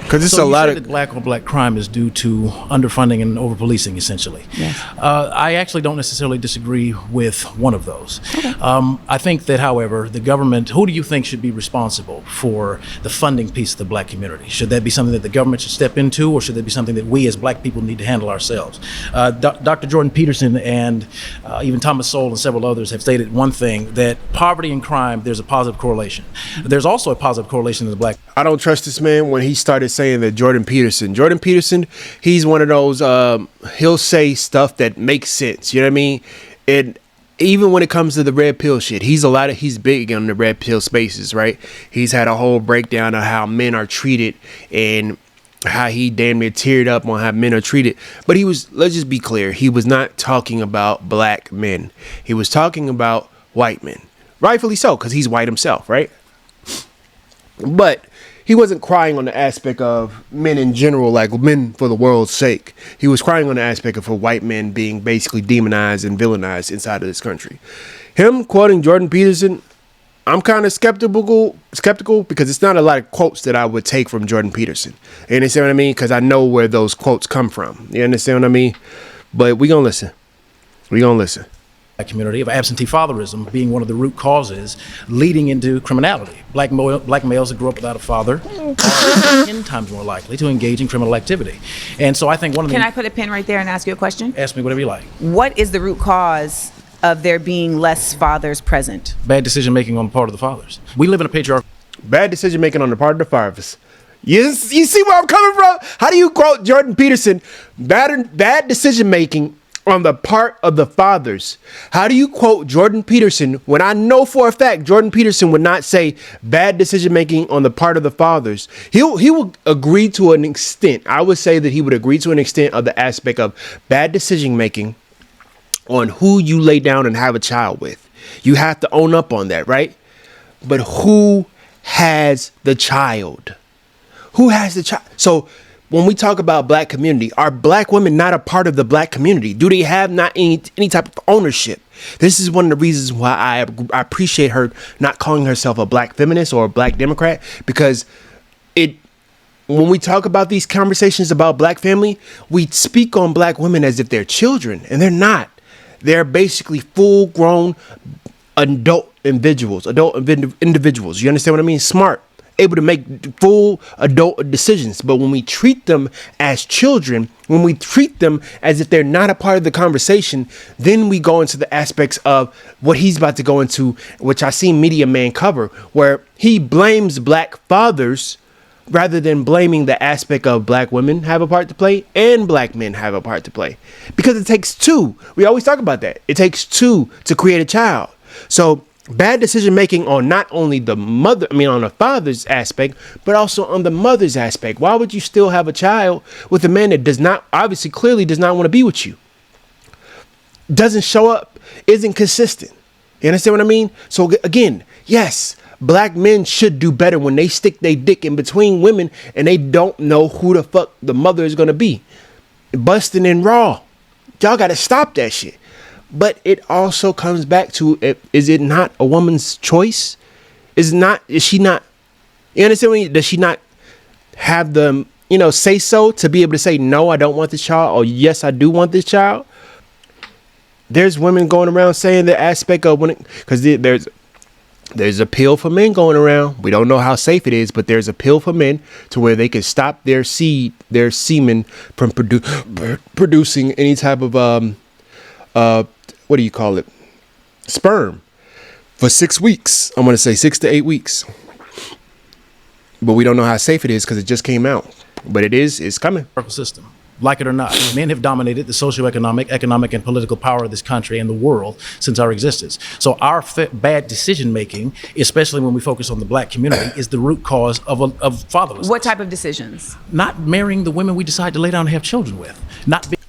Because it's a lot of black on black crime is due to underfunding and over policing, essentially. Yes. I actually don't necessarily disagree with one of those. Okay. I think that, however, the government, who do you think should be responsible for the funding piece of the black community? Should that be something that the government should step into, or should that be something that we as black people need to handle ourselves? Dr. Jordan Peterson and even Thomas Sowell and several others have stated one thing, that poverty and crime, there's a positive correlation. There's also a positive correlation in the black. I don't trust this man when he started saying that Jordan Peterson, he's one of those, he'll say stuff that makes sense. You know what I mean? And even when it comes to the red pill shit, he's big on the red pill spaces, right? He's had a whole breakdown of how men are treated and how he damn near teared up on how men are treated. But let's just be clear, he was not talking about black men. He was talking about white men. Rightfully so, because he's white himself, right? But he wasn't crying on the aspect of men in general, like men for the world's sake. He was crying on the aspect of white men being basically demonized and villainized inside of this country. Him quoting Jordan Peterson, I'm kind of skeptical because it's not a lot of quotes that I would take from Jordan Peterson. You understand what I mean? Because I know where those quotes come from. You understand what I mean? But we gonna listen. Community of absentee fatherism being one of the root causes leading into criminality. Black males that grew up without a father are 10 times more likely to engage in criminal activity. And so I think Can I put a pin right there and ask you a question? Ask me whatever you like. What is the root cause of there being less fathers present? Bad decision making on the part of the fathers. We live in a patriarchal. Bad decision making on the part of the fathers. You see where I'm coming from? How do you quote Jordan Peterson? Bad decision making on the part of the fathers. How do you quote Jordan Peterson when I know for a fact Jordan Peterson would not say bad decision making on the part of the fathers? He will agree to an extent. I would say that he would agree to an extent of the aspect of bad decision making on who you lay down and have a child with. You have to own up on that, right? But who has the child? Who has the child? So when we talk about black community, are black women not a part of the black community? Do they have not any type of ownership? This is one of the reasons why I appreciate her not calling herself a black feminist or a black Democrat, because when we talk about these conversations about black family, we speak on black women as if they're children, and they're not. They're basically full-grown adult individuals. You understand what I mean? Smart, able to make full adult decisions. But when we treat them as children, when we treat them as if they're not a part of the conversation, then we go into the aspects of what he's about to go into, which I see Media Man cover, where he blames black fathers rather than blaming the aspect of black women have a part to play and black men have a part to play. Because it takes two. We always talk about that. It takes two to create a child. So bad decision making on not only on the father's aspect, but also on the mother's aspect. Why would you still have a child with a man that clearly does not want to be with you? Doesn't show up, isn't consistent. You understand what I mean? So again, yes, black men should do better when they stick their dick in between women and they don't know who the fuck the mother is going to be. Busting in raw. Y'all got to stop that shit. But it also comes back to, is it not a woman's choice? Is she not, you understand what I mean? Does she not have the, say so to be able to say, no, I don't want this child, or yes, I do want this child? There's women going around saying the aspect of because there's a pill for men going around. We don't know how safe it is, but there's a pill for men to where they can stop their semen from producing any type of, what do you call it? Sperm for 6 weeks. I'm going to say 6 to 8 weeks. But we don't know how safe it is because it just came out. But it's coming. System. Like it or not, men have dominated the socioeconomic, economic, and political power of this country and the world since our existence. So our bad decision making, especially when we focus on the black community, is the root cause of fatherlessness. What type of decisions? Not marrying the women we decide to lay down and have children with.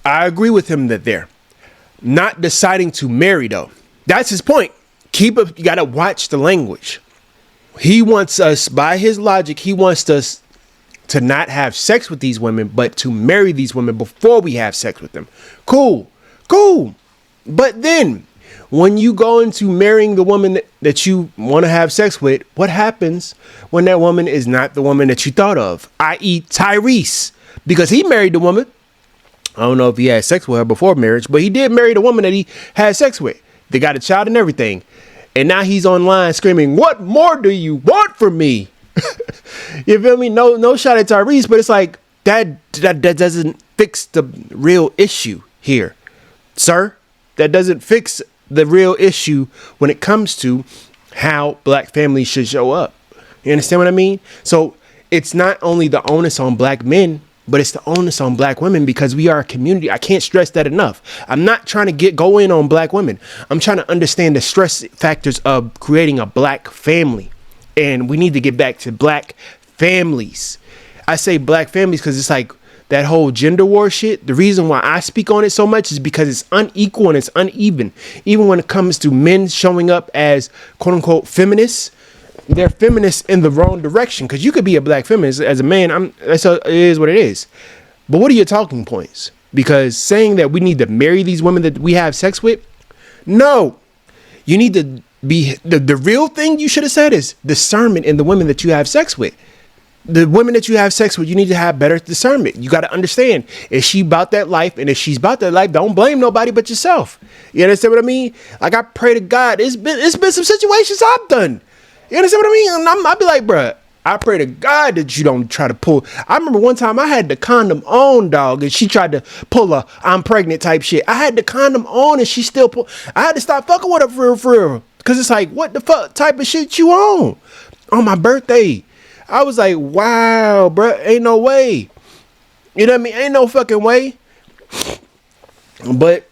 I agree with him that they're not deciding to marry, though. That's his point. You got to watch the language. He wants us, by his logic, he wants us to not have sex with these women, but to marry these women before we have sex with them. Cool. But then when you go into marrying the woman that you want to have sex with, what happens when that woman is not the woman that you thought of? I.e. Tyrese, because he married the woman. I don't know if he had sex with her before marriage, but he did marry the woman that he had sex with. They got a child and everything. And now he's online screaming, "What more do you want from me?" You feel me? No shot at Tyrese, but it's like that doesn't fix the real issue here, sir. That doesn't fix the real issue when it comes to how black families should show up. You understand what I mean? So it's not only the onus on black men, but it's the onus on black women because we are a community. I can't stress that enough. I'm not trying to go in on black women. I'm trying to understand the stress factors of creating a black family. And we need to get back to black families. I say black families because it's like that whole gender war shit. The reason why I speak on it so much is because it's unequal and it's uneven. Even when it comes to men showing up as quote unquote feminists, they're feminists in the wrong direction. Because you could be a black feminist as a man. It is what it is. But what are your talking points? Because saying that we need to marry these women that we have sex with, no, you need to be the real thing you should have said is discernment in the women that you have sex with. The women that you have sex with, you need to have better discernment. You got to understand, is she about that life? And if she's about that life, don't blame nobody but yourself. You understand what I mean? Like, I pray to God, it's been some situations I've done. You understand what I mean? And I'll be like, bruh, I pray to God that you don't try to pull. I remember one time I had the condom on, dog, and she tried to pull a "I'm pregnant" type shit. I had the condom on and she still pull. I had to stop fucking with her for real. Cause it's like, what the fuck type of shit you on my birthday? I was like, wow, bro, ain't no way. You know what I mean? Ain't no fucking way. But,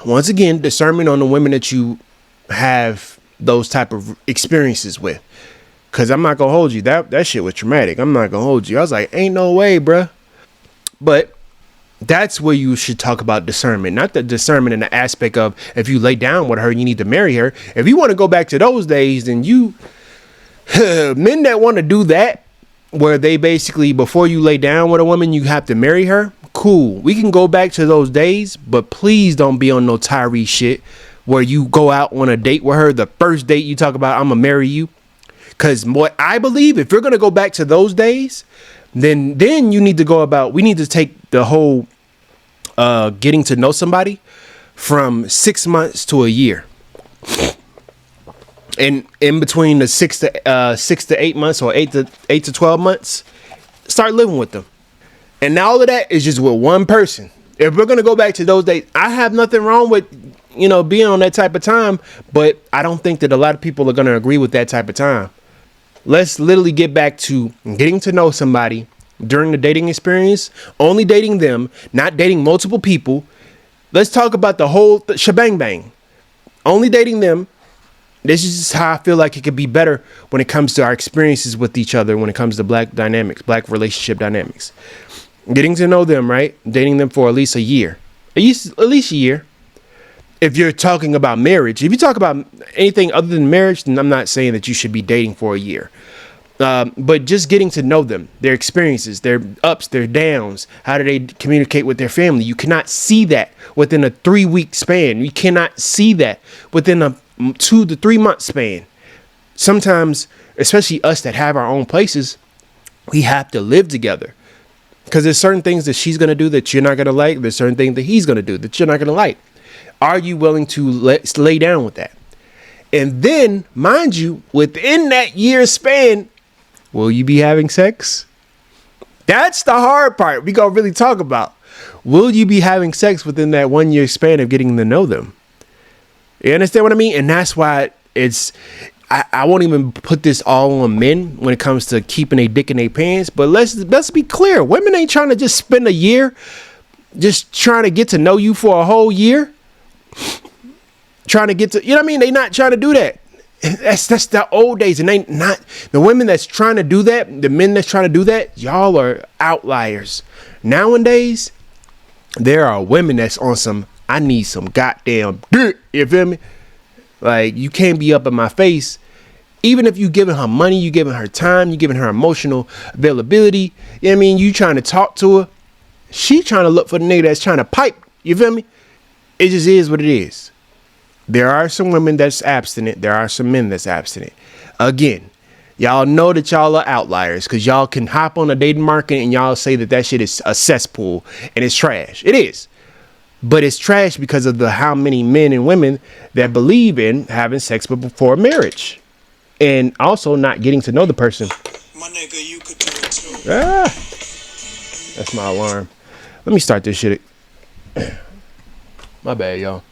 once again, discernment on the women that you have those type of experiences with. Cause I'm not gonna hold you. That shit was traumatic. I'm not gonna hold you. I was like, ain't no way, bro. But that's where you should talk about discernment, not the discernment in the aspect of if you lay down with her, you need to marry her. If you want to go back to those days, then men that want to do that, where they basically, before you lay down with a woman, you have to marry her. Cool. We can go back to those days, but please don't be on no Tyrese shit where you go out on a date with her. The first date you talk about, I'm going to marry you. Because what I believe, if you're going to go back to those days, then you need to go about, we need to take the whole getting to know somebody from 6 months to a year. And in between the 6 to 8 months or 8 to 12 months, start living with them. And all of that is just with one person. If we're going to go back to those days, I have nothing wrong with, being on that type of time, but I don't think that a lot of people are going to agree with that type of time. let's literally get back to getting to know somebody during the dating experience, only dating them, not dating multiple people. Let's talk about the whole shebang bang. Only dating them. This is just how I feel like it could be better when it comes to our experiences with each other, when it comes to black dynamics, black relationship dynamics. Getting to know them, right? Dating them for at least a year. At least a year. If you're talking about marriage, if you talk about anything other than marriage, then I'm not saying that you should be dating for a year. But just getting to know them, their experiences, their ups, their downs, how do they communicate with their family? You cannot see that within a 3-week span. You cannot see that within a 2 to 3 month span. Sometimes, especially us that have our own places, we have to live together. Because there's certain things that she's going to do that you're not going to like. There's certain things that he's going to do that you're not going to like. Are you willing to lay down with that? And then, mind you, within that year span, will you be having sex? That's the hard part we gonna really talk about. Will you be having sex within that 1 year span of getting to know them? You understand what I mean? And that's why I won't even put this all on men when it comes to keeping a dick in their pants. But let's be clear. Women ain't trying to just spend a year just trying to get to know you for a whole year. Trying to get to, you know what I mean? They not trying to do that. That's the old days, and they not the women that's trying to do that. The men that's trying to do that, y'all are outliers. Nowadays, there are women that's on some, I need some goddamn dick. You feel me? Like, you can't be up in my face. Even if you giving her money, you giving her time, you giving her emotional availability. You know what I mean? You trying to talk to her. She trying to look for the nigga that's trying to pipe. You feel me? It just is what it is. There are some women that's abstinent. There are some men that's abstinent. Again, y'all know that y'all are outliers because y'all can hop on a dating market and y'all say that shit is a cesspool and it's trash. It is. But it's trash because of how many men and women that believe in having sex before marriage. And also not getting to know the person. My nigga, you could do it too. That's my alarm. Let me start this shit. My bad, y'all.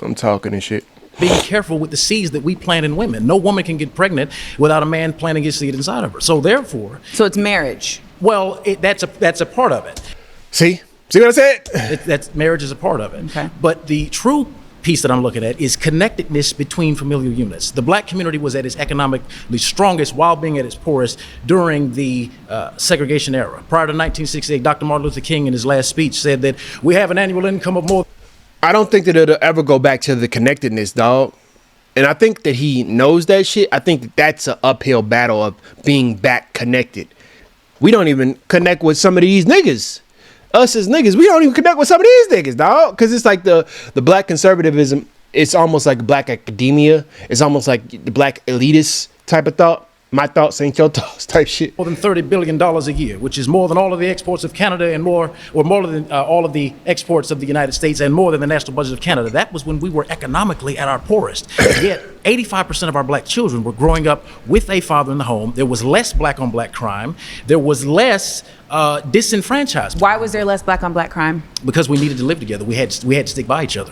I'm talking and shit. Being careful with the seeds that we plant in women. No woman can get pregnant without a man planting his seed inside of her. So therefore, it's marriage. Well, that's a part of it. See what I said? That's marriage is a part of it. Okay. But the true piece that I'm looking at is connectedness between familial units. The black community was at its economically strongest while being at its poorest during the segregation era. Prior to 1968, Dr. Martin Luther King in his last speech said that we have an annual income of more. I don't think that it'll ever go back to the connectedness, dog. And I think that he knows that shit. I think that's an uphill battle of being back connected. We don't even connect with some of these niggas. Us as niggas, we don't even connect with some of these niggas, dog. Because it's like the black conservatism. It's almost like black academia. It's almost like the black elitist type of thought. My thoughts ain't your thoughts type shit. More than $30 billion a year, which is more than all of the exports of Canada and more than all of the exports of the United States and more than the national budget of Canada. That was when we were economically at our poorest. Yet 85% of our black children were growing up with a father in the home. There was less black on black crime. There was less disenfranchisement. Why was there less black on black crime? Because we needed to live together. We had to stick by each other.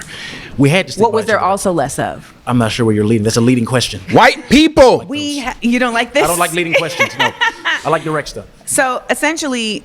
We had to stick by each other. What was there also less of? I'm not sure where you're leading. That's a leading question. White people. You don't like this? I don't like leading questions. No, I like direct stuff. So essentially,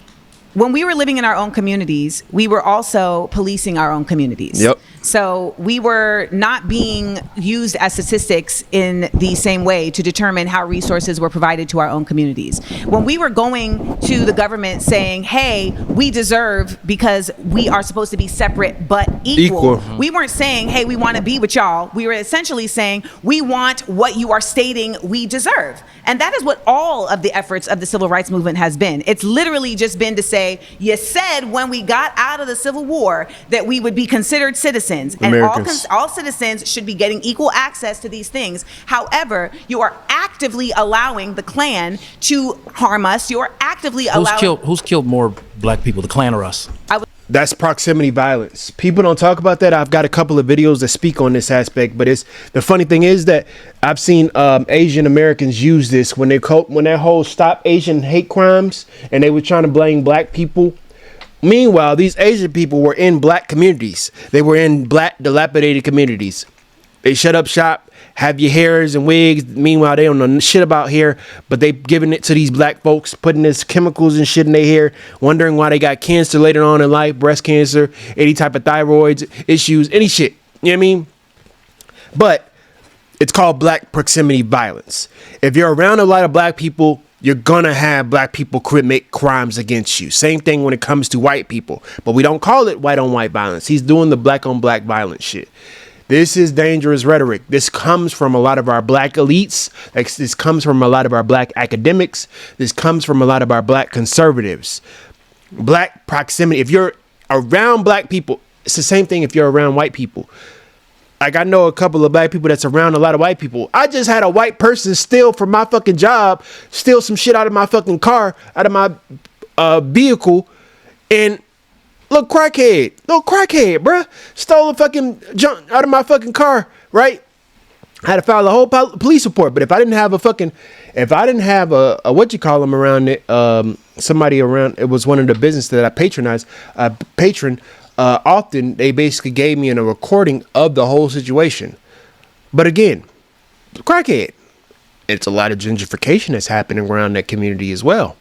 when we were living in our own communities, we were also policing our own communities. Yep. So we were not being used as statistics in the same way to determine how resources were provided to our own communities. When we were going to the government saying, hey, we deserve because we are supposed to be separate but equal. We weren't saying, hey, we want to be with y'all. We were essentially saying, we want what you are stating we deserve. And that is what all of the efforts of the civil rights movement has been. It's literally just been to say, you said when we got out of the Civil War that we would be considered citizens. And all citizens should be getting equal access to these things. However, you are actively allowing the Klan to harm us. You are actively allowing... Who's killed more black people, the Klan or us? That's proximity violence. People don't talk about that. I've got a couple of videos that speak on this aspect, but the funny thing is that I've seen Asian Americans use this when that whole Stop Asian Hate Crimes and they were trying to blame black people. Meanwhile, these Asian people were in black communities. They were in black dilapidated communities. They shut up shop, have your hairs and wigs. Meanwhile, they don't know shit about hair, but they giving it to these black folks, putting this chemicals and shit in their hair, wondering why they got cancer later on in life, breast cancer, any type of thyroid issues, any shit. You know what I mean? But it's called black proximity violence. If you're around a lot of black people, you're gonna have black people commit crimes against you. Same thing when it comes to white people, but we don't call it white on white violence. He's doing the black on black violence shit. This is dangerous rhetoric. This comes from a lot of our black elites. This comes from a lot of our black academics. This comes from a lot of our black conservatives. Black proximity. If you're around black people, it's the same thing if you're around white people. Like, I know a couple of black people that's around a lot of white people. I just had a white person steal from my fucking job, steal some shit out of my fucking car, out of my vehicle, and little crackhead, bruh, stole a fucking junk out of my fucking car, right? I had to file a whole police report. But if I didn't have a what you call them around it, somebody around, it was one of the businesses that I patronized, often they basically gave me a recording of the whole situation. But again, crackhead. It's a lot of gentrification that's happening around that community as well.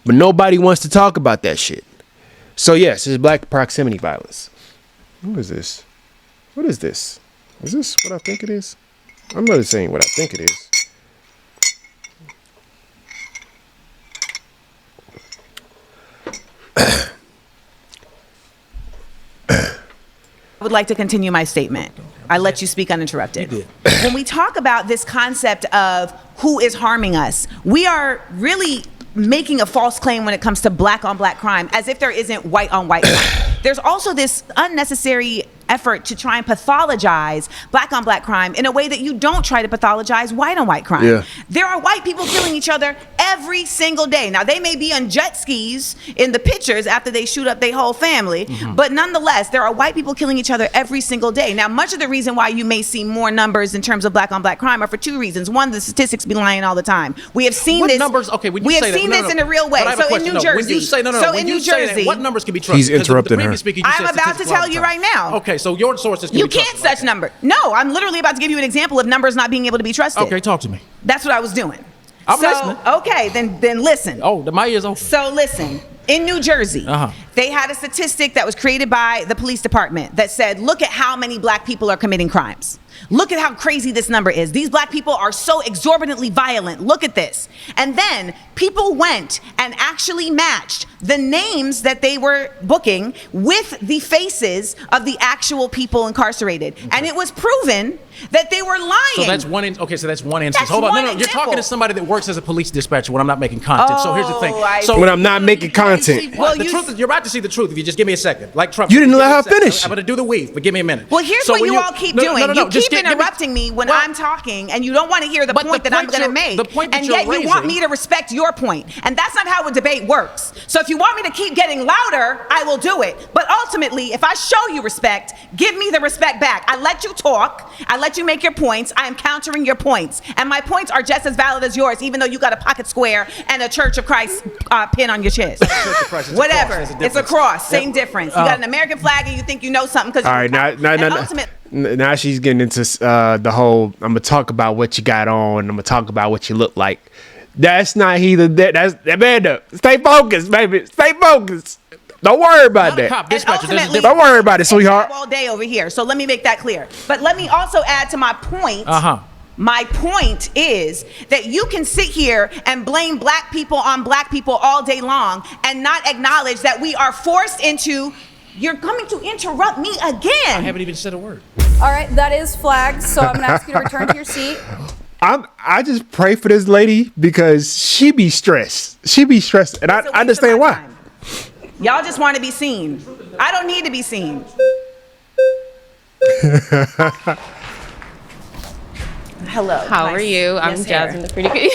But nobody wants to talk about that shit. So yes, it's black proximity violence. What is this? What is this? Is this what I think it is? I'm not saying what I think it is. I would like to continue my statement. I let you speak uninterrupted. When we talk about this concept of who is harming us, we are really making a false claim when it comes to black on black crime, as if there isn't white on white crime. There's also this unnecessary effort to try and pathologize black on black crime in a way that you don't try to pathologize white on white crime. Yeah. There are white people killing each other every single day. Now, they may be on jet skis in the pictures after they shoot up their whole family, but nonetheless, there are white people killing each other every single day. Now, much of the reason why you may see more numbers in terms of black on black crime are for two reasons. One, the statistics be lying all the time. We have seen What this. numbers? Okay, when you we say have that, seen no, this no, in a real way. but I have a So in question. New No, when Jersey. you say no, So when in you New say that, Jersey. what numbers can be trusted? He's Because the interrupting previous her. speaker, you said I'm about to statistics all tell the you time. right now. Okay, so your sources can You be can't trusted. such number. No, I'm literally about to give you an example of numbers not being able to be trusted. Okay, talk to me. That's what I was doing. I'm listening. Okay, then listen. Oh, my ears open. So listen, in New Jersey, they had a statistic that was created by the police department that said, look at how many black people are committing crimes. Look at how crazy this number is. These black people are so exorbitantly violent. Look at this. And then people went and actually matched the names that they were booking with the faces of the actual people incarcerated. Okay. And it was proven that they were lying. So that's one. So that's one instance. That's Hold on. one No. You're example. talking to somebody that works as a police dispatcher when I'm not making content. So here's the thing. So when I'm not making content. Well, the truth is, you're about to see the truth if you just give me a second. Like Trump. You didn't let her finish. I'm going to do the weave, but give me a minute. Well, here's what you all keep doing. You keep interrupting me when Well, I'm talking, and you don't want to hear the point that I'm going to make. The point that and you're yet you want me to respect your point. And that's not how a debate works. So if you want me to keep getting louder, I will do it. But ultimately, if I show you respect, give me the respect back. I let you talk. I let you make your points. I am countering your points. And my points are just as valid as yours, even though you got a pocket square and a Church of Christ pin on your chest. Whatever. It's a cross. Same difference. You got an American flag and you think you know something because all right, now she's getting into the whole, I'm going to talk about what you got on. I'm going to talk about what you look like. That's not either. That's Amanda. Stay focused, baby. Stay focused. Don't worry about that. Don't worry about it, sweetheart. All day over here. So let me make that clear. But let me also add to my point. My point is that you can sit here and blame black people on black people all day long and not acknowledge that we are forced into. You're coming to interrupt me again. I haven't even said a word. All right, that is flagged. So I'm going to ask you to return to your seat. I just pray for this lady because she be stressed. And I understand why. Time. Y'all just want to be seen. I don't need to be seen. Hello. How are you? I'm Jasmine, the pretty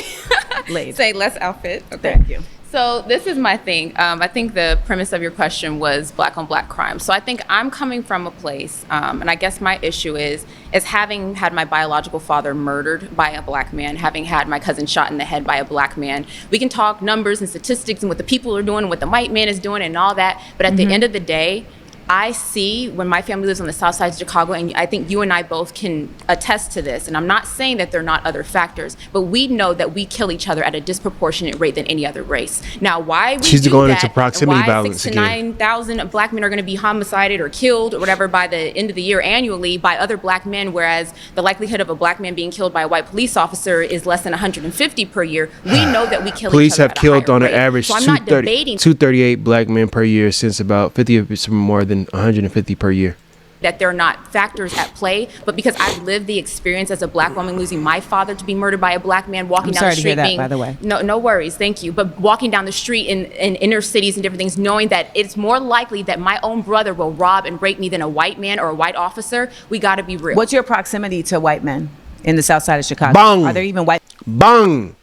lady. Say less outfit. Okay. Thank you. So this is my thing. I think the premise of your question was black on black crime. So I think I'm coming from a place, and I guess my issue is having had my biological father murdered by a black man, having had my cousin shot in the head by a black man. We can talk numbers and statistics and what the people are doing and what the white man is doing and all that. But at the end of the day, I see when my family lives on the south side of Chicago, and I think you and I both can attest to this, and I'm not saying that there are not other factors, but we know that we kill each other at a disproportionate rate than any other race. Now, why we She's do going that, into proximity and why violence 6 to again. 9,000 black men are going to be homicided or killed or whatever by the end of the year annually by other black men, whereas the likelihood of a black man being killed by a white police officer is less than 150 per year. We know that we kill Police each other have killed on an average so I'm not debating 238 black men per year since about 50 more than 150 per year. that there are not factors at play, but because I've lived the experience as a black woman losing my father to be murdered by a black man, walking down sorry the to street hear that, being, by the way. no worries, thank you, but walking down the street in inner cities and different things, knowing that it's more likely that my own brother will rob and break me than a white man or a white officer, we gotta be real. What's your proximity to white men in the south side of Chicago? Bang. Are there even white? Bang!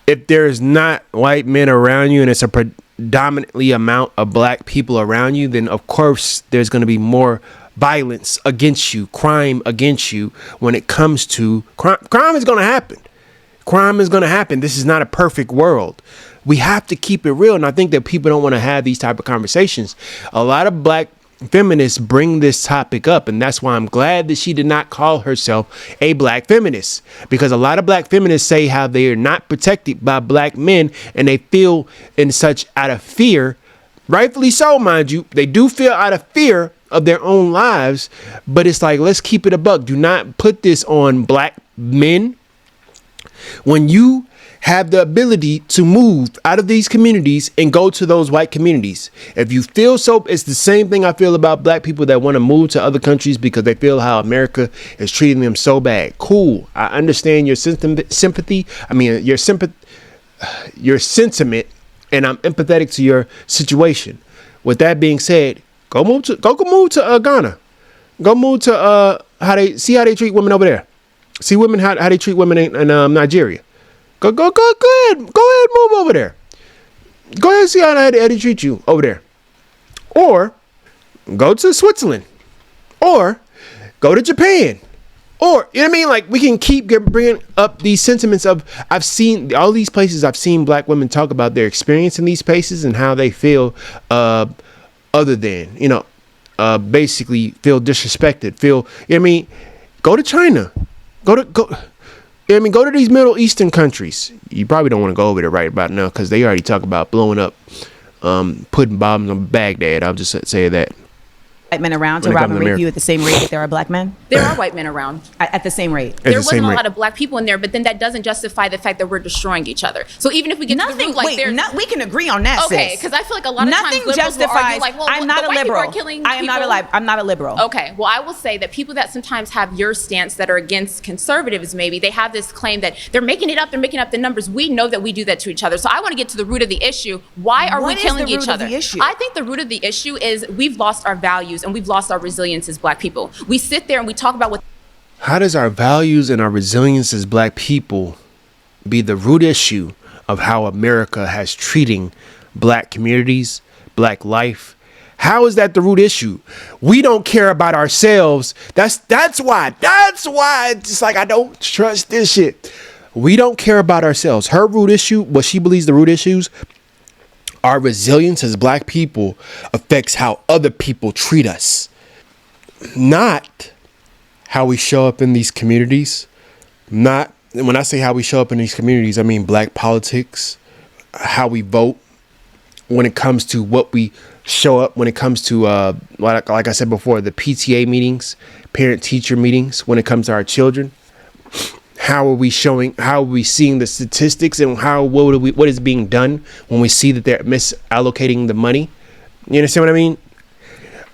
If there's not white men around you and it's a predominantly amount of black people around you, then of course there's going to be more violence against you, crime against you when it comes to crime. Crime is going to happen. Crime is going to happen. This is not a perfect world. We have to keep it real. And I think that people don't want to have these type of conversations. A lot of black feminists bring this topic up, and that's why I'm glad that she did not call herself a black feminist, because a lot of black feminists say how they are not protected by black men and they feel in such out of fear, rightfully so, mind you, they do feel out of fear of their own lives. But it's like, let's keep it a buck. Do not put this on black men when you have the ability to move out of these communities and go to those white communities. If you feel so, it's the same thing I feel about black people that want to move to other countries because they feel how America is treating them so bad. Cool. I understand your sympathy. I mean, your sentiment, and I'm empathetic to your situation. With that being said, go move to Ghana. Go move to how they treat women over there. See women how they treat women in Nigeria. Go ahead, move over there. Go ahead and see how they treat you over there. Or go to Switzerland. Or go to Japan. Or, you know what I mean? Like, we can keep bringing up these sentiments of, I've seen all these places, I've seen black women talk about their experience in these places and how they feel other than, basically feel disrespected, you know what I mean? Go to China. Go to these Middle Eastern countries. You probably don't want to go over there right about now because they already talk about blowing up, putting bombs on Baghdad. I'll just say that. White men around to rob and rape you at the same rate that there are black men? There are white men around. At the same rate. There wasn't a lot of black people in there, but then that doesn't justify the fact that we're destroying each other. So even if we get to the root, like we can agree on that. Okay, sis. because I feel like a lot of Nothing times liberals will argue like, well, I'm not the a white people liberal. are killing I am people. I'm not a liberal. Okay, well, I will say that people that sometimes have your stance that are against conservatives, maybe they have this claim that they're making it up, they're making up the numbers. We know that we do that to each other. So I want to get to the root of the issue. Why are we killing each other? I think the root of the issue is we've lost our values and we've lost our resilience as black people. We sit there and we talk about what. How does our values and our resilience as black people be the root issue of how America has treating black communities, black life? How is that the root issue? We don't care about ourselves. That's why it's like, I don't trust this shit. We don't care about ourselves. Her root issue, what she believes the root issues, our resilience as black people affects how other people treat us. Not how we show up in these communities. Not, when I say how we show up in these communities, I mean black politics, how we vote, when it comes to what we show up, when it comes to, like I said before, the PTA meetings, parent-teacher meetings, when it comes to our children. How are we seeing the statistics and what is being done when we see that they're misallocating the money? You understand what I mean?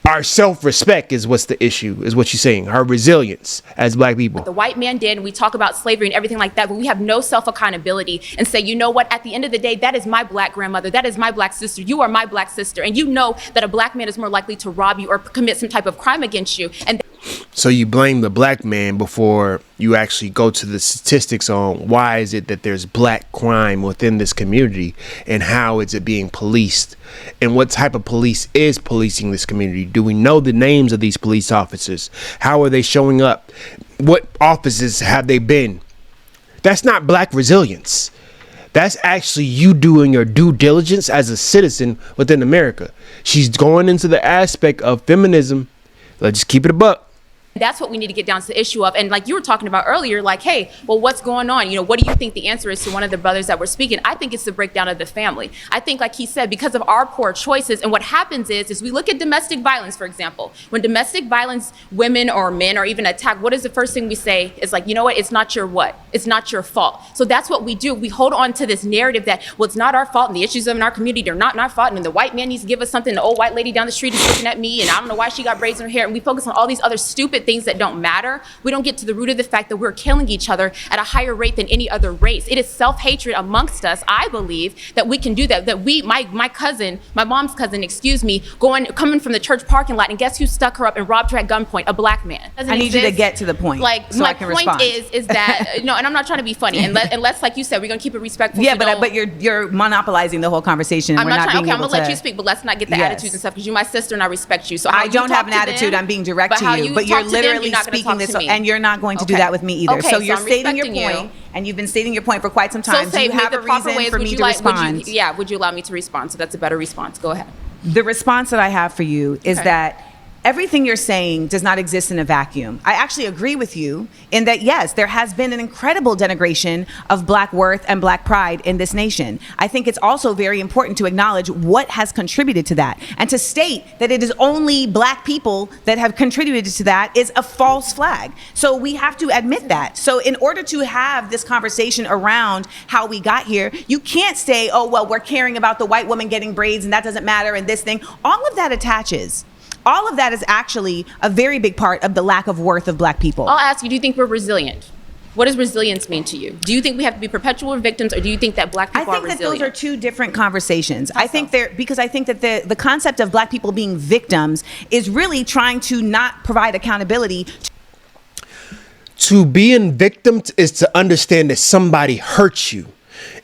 Our self-respect is what's the issue, is what you're saying. Our resilience as black people. The white man did, and we talk about slavery and everything like that, but we have no self-accountability and say, you know what, at the end of the day, that is my black grandmother, that is my black sister, you are my black sister, and you know that a black man is more likely to rob you or commit some type of crime against you. And so you blame the black man before you actually go to the statistics on why is it that there's black crime within this community and how is it being policed and what type of police is policing this community. Do we know the names of these police officers? How are they showing up? What offices have they been? That's not black resilience. That's actually you doing your due diligence as a citizen within America. She's going into the aspect of feminism. Let's just keep it a buck. That's what we need to get down to the issue of. And like you were talking about earlier, like, hey, well, what's going on? You know, what do you think the answer is to one of the brothers that were speaking? I think it's the breakdown of the family. I think, like he said, because of our poor choices, and what happens is we look at domestic violence, for example. When domestic violence, women or men are even attacked, what is the first thing we say? It's like, you know what? It's not your what? It's not your fault. So that's what we do. We hold on to this narrative that, well, it's not our fault, and the issues in our community, they're not our fault, and the white man needs to give us something. The old white lady down the street is looking at me, and I don't know why she got braids in her hair. And we focus on all these other stupid things that don't matter. We don't get to the root of the fact that we're killing each other at a higher rate than any other race. It is self-hatred amongst us. I believe that we can do that. That my cousin, my mom's cousin, coming from the church parking lot, and guess who stuck her up and robbed her at gunpoint? A black man. I need you to get to the point. Like, so my I can point respond. is that no, and I'm not trying to be funny. Unless, like you said, we're gonna keep it respectful. Yeah, but you're monopolizing the whole conversation. I'm We're not trying. being Okay, I'm able gonna let to- you speak, but let's not get the Yes. attitudes and stuff, because you're my sister and I respect you. So I how don't you have talk an to attitude. them, I'm being direct but to how you, you but you're talk to them, literally not gonna speaking talk this, to me. and you're not going to do Okay. that with me either. Okay, so so you're I'm stating your respecting point, you. and you've been stating your point for quite some time. So Do say you have the a proper reason ways. for Would me you to like? respond? Would you allow me to respond? So that's a better response. Go ahead. The response that I have for you is Okay. that everything you're saying does not exist in a vacuum. I actually agree with you in that, yes, there has been an incredible denigration of Black worth and Black pride in this nation. I think it's also very important to acknowledge what has contributed to that. And to state that it is only Black people that have contributed to that is a false flag. So we have to admit that. So in order to have this conversation around how we got here, you can't say, oh, well, we're caring about the white woman getting braids and that doesn't matter and this thing. All of that attaches. All of that is actually a very big part of the lack of worth of Black people. I'll ask you, do you think we're resilient? What does resilience mean to you? Do you think we have to be perpetual victims, or do you think that Black people are resilient? I think that those are two different conversations. I think that the concept of Black people being victims is really trying to not provide accountability. To be in victim is to understand that somebody hurt you.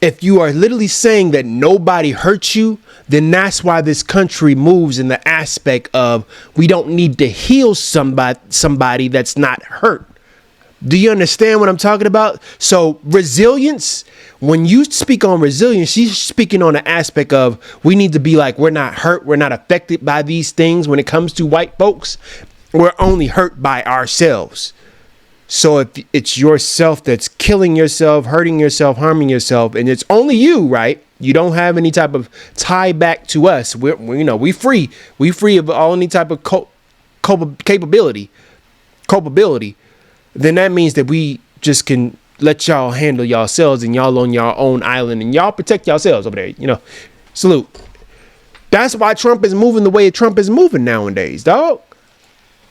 If you are literally saying that nobody hurt you, then that's why this country moves in the aspect of we don't need to heal somebody that's not hurt. Do you understand what I'm talking about? So resilience, when you speak on resilience, she's speaking on the aspect of we need to be like, we're not hurt, we're not affected by these things. When it comes to white folks, we're only hurt by ourselves. So if it's yourself that's killing yourself, hurting yourself, harming yourself, and it's only you, right? You don't have any type of tie back to us. We free. We free of all any type of culpability. Then that means that we just can let y'all handle yourselves, and y'all on your own island, and y'all protect yourselves over there. Salute. That's why Trump is moving the way Trump is moving nowadays, dog.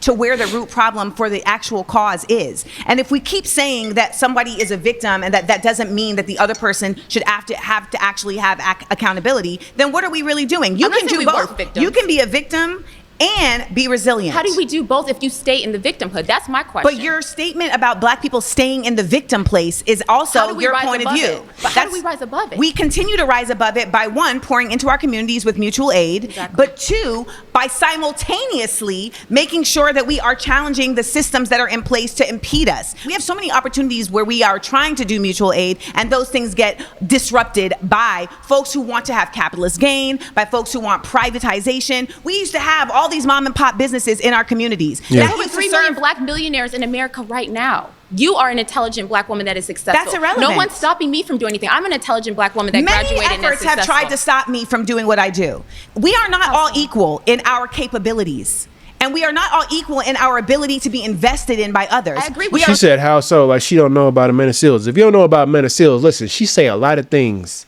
To where the root problem for the actual cause is. And if we keep saying that somebody is a victim and that doesn't mean that the other person should have to actually have accountability, then what are we really doing? You can do both. You can be a victim and be resilient. How do we do both if you stay in the victimhood? That's my question. But your statement about Black people staying in the victim place is also your point of view. But how do we rise above it? We continue to rise above it by, one, pouring into our communities with mutual aid, Exactly. but two, by simultaneously making sure that we are challenging the systems that are in place to impede us. We have so many opportunities where we are trying to do mutual aid, and those things get disrupted by folks who want to have capitalist gain, by folks who want privatization. We used to have all these mom and pop businesses in our communities. Yeah. There's over 3 million Black millionaires in America right now. You are an intelligent Black woman that is successful. That's irrelevant. No one's stopping me from doing anything. I'm an intelligent Black woman that Many graduated and is efforts have successful. tried to stop me from doing what I do. We are not all equal in our capabilities. And we are not all equal in our ability to be invested in by others. I agree with She said, how so? Like, she don't know about Amanda Seals. If you don't know about Amanda Seals, listen, she say a lot of things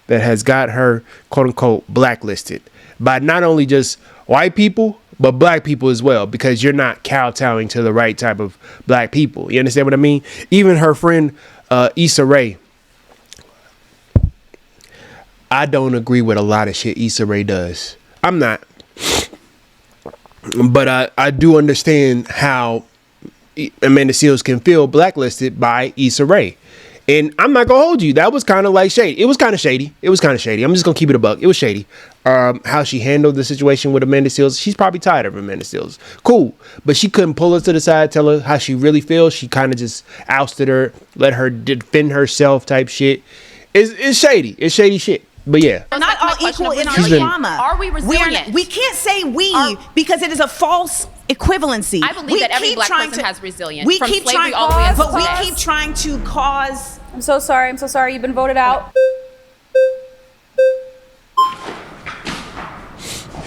that has got her, quote unquote, blacklisted by not only just white people, but Black people as well, because you're not kowtowing to the right type of Black people. You understand what I mean? Even her friend, Issa Rae. I don't agree with a lot of shit Issa Rae does. I'm not. But I do understand how Amanda Seals can feel blacklisted by Issa Rae. And I'm not gonna hold you. That was kind of like shady. It was kind of shady. I'm just gonna keep it a buck. It was shady. How she handled the situation with Amanda Seals. She's probably tired of Amanda Seals. Cool. But she couldn't pull her to the side, tell her how she really feels. She kind of just ousted her, let her defend herself type shit. It's shady. It's shady shit. But yeah. We're not all equal in our She's been- trauma. Are we resilient? We can't say because it is a false equivalency. I believe that every black person has resilience. We from keep slavery trying, all the way but until we today. keep trying to cause. I'm so sorry. I'm so sorry. You've been voted out.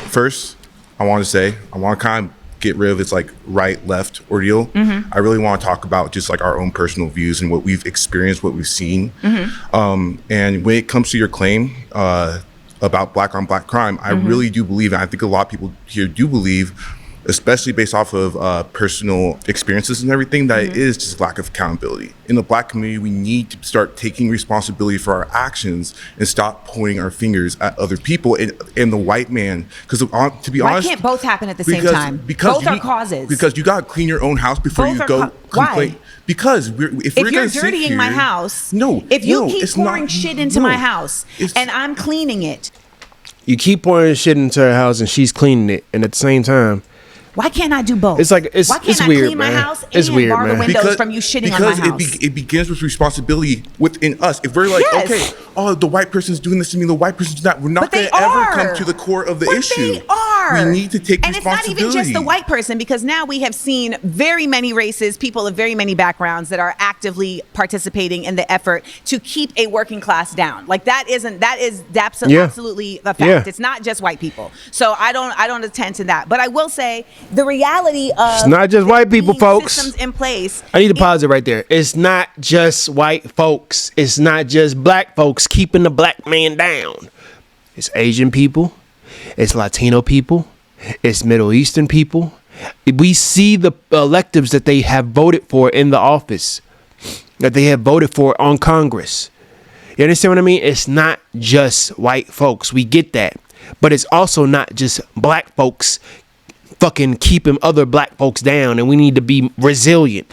First, I want to kind of get rid of this like right left ordeal. I really want to talk about just like our own personal views and what we've experienced, what we've seen. And when it comes to your claim about black on black crime, I really do believe, and I think a lot of people here do believe, especially based off of personal experiences and everything, that it is just lack of accountability. In the black community, we need to start taking responsibility for our actions and stop pointing our fingers at other people and the white man. Because to be honest, Why can't both happen at the same time? Because Both are causes. Because you got to clean your own house before Both you are go complain. Why? Because if we're you're gonna sit dirtying my here- house, no, if you no, keep it's pouring not- shit into no. my house It's- and I'm cleaning it, You keep pouring shit into her house and she's cleaning it, and at the same time, why can't I do both? It's like- why can't it's I weird, clean my man. house It's and weird, bar the man. windows from you shitting on my house? Because it begins with responsibility within us. If we're like, Yes. okay, oh, the white person's doing this to me, the white person's not, we're not But they going to ever are. come to the core of the But issue. They are. We need to take and responsibility. it's not even just the white person, because now we have seen very many races, people of very many backgrounds that are actively participating in the effort to keep a working class down. Like that is Yeah. absolutely a fact. Yeah. It's not just white people. So I don't attend to that. But I will say the reality of It's not just white people, these folks. systems in place. I need to pause it right there. It's not just white folks. It's not just black folks keeping the black man down. It's Asian people. It's Latino people. It's Middle Eastern people. We see the electives that they have voted for in the office, that they have voted for on Congress. You understand what I mean? It's not just white folks. We get that. But it's also not just black folks fucking keeping other black folks down, and we need to be resilient.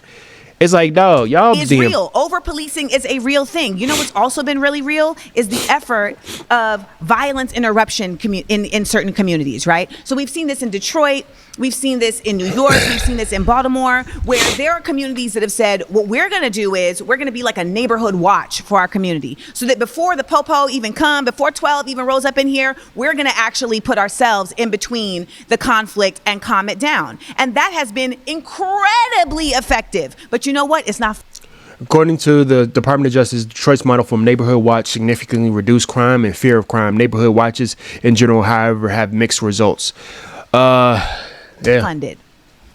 It's like, dog, y'all Is damn. real. Over policing is a real thing. You know what's also been really real is the effort of violence interruption in certain communities, right? So we've seen this in Detroit, we've seen this in New York, we've seen this in Baltimore, where there are communities that have said, what we're gonna do is we're gonna be like a neighborhood watch for our community. So that before the popo even come, before 12 even rolls up in here, we're gonna actually put ourselves in between the conflict and calm it down. And that has been incredibly effective. But you know what? It's not. According to the Department of Justice, Detroit's model from Neighborhood Watch significantly reduced crime and fear of crime. Neighborhood watches in general, however, have mixed results. Yeah. Funded.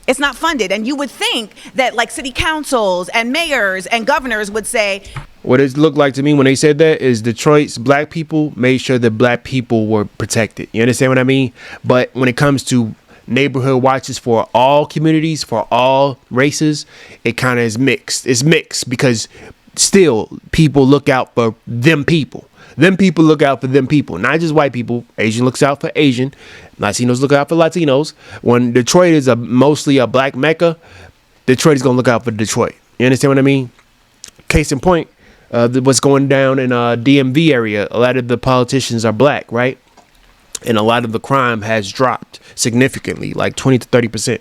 It's not funded. And you would think that like city councils and mayors and governors would say, What it looked like to me when they said that is Detroit's black people made sure that black people were protected. You understand what I mean? But when it comes to neighborhood watches for all communities, for all races, it kind of is mixed. It's mixed because still people look out for them people. Them people look out for them people, not just white people. Asian looks out for Asian. Latinos look out for Latinos. When Detroit is mostly a black mecca, Detroit is going to look out for Detroit. You understand what I mean? Case in point, what's going down in DMV area, a lot of the politicians are black, right? And a lot of the crime has dropped significantly, like 20 to 30%.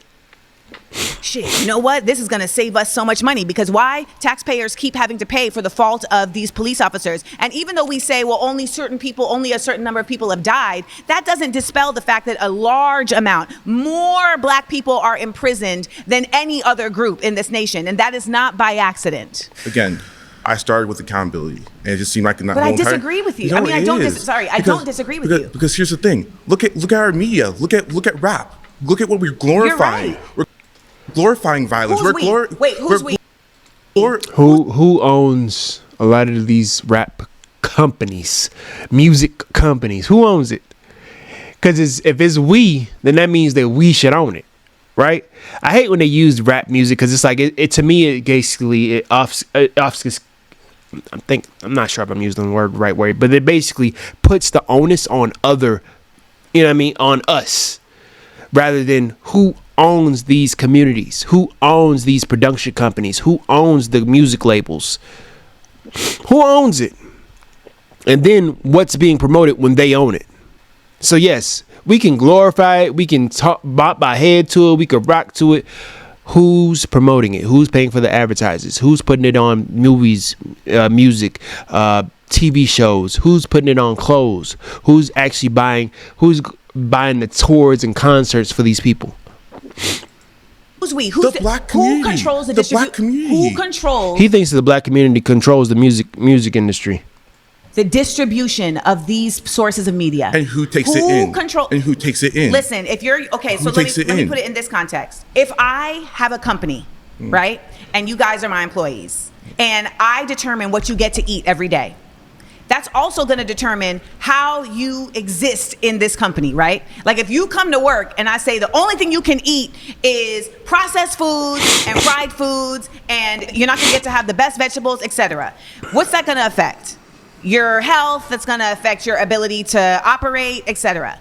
shit, you know what? This is going to save us so much money, because why? Taxpayers keep having to pay for the fault of these police officers. And even though we say, well, only certain people, only a certain number of people have died, that doesn't dispel the fact that a large amount, more black people are imprisoned than any other group in this nation. And that is not by accident. Again, I started with accountability, and it just seemed like But I disagree with you. No, I mean, I it don't is. I don't disagree with you. Because here's the thing: look at our media. Look at rap. Look at what we're glorifying. right. We're glorifying violence. Who's we? Wait, who's we? Who owns a lot of these rap companies, music companies? Who owns it? Because if it's we, then that means that we should own it, right? I hate when they use rap music because it's like it to me. It basically I'm not sure if I'm using the right word, but it basically puts the onus on other, you know what I mean, on us, rather than who owns these communities, who owns these production companies, who owns the music labels, who owns it, and then what's being promoted when they own it. So yes, we can glorify it, we can bop our head to it, we can rock to it. Who's promoting it? Who's paying for the advertisers? Who's putting it on movies, music, TV shows? Who's putting it on clothes? Who's actually buying the tours and concerts for these people? Who's we? Who's The black community. Who controls the The black distribution? community. Who controls He thinks the black community controls the music industry. the distribution of these sources of media? And who takes it in? And who takes it in? Listen, if you're okay, so Who let me takes it let me in? put it in this context. If I have a company, right, and you guys are my employees, and I determine what you get to eat every day, that's also going to determine how you exist in this company, right? Like if you come to work and I say the only thing you can eat is processed foods and fried foods, and you're not going to get to have the best vegetables, etc. What's that going to affect? Your health. That's going to affect your ability to operate, etc.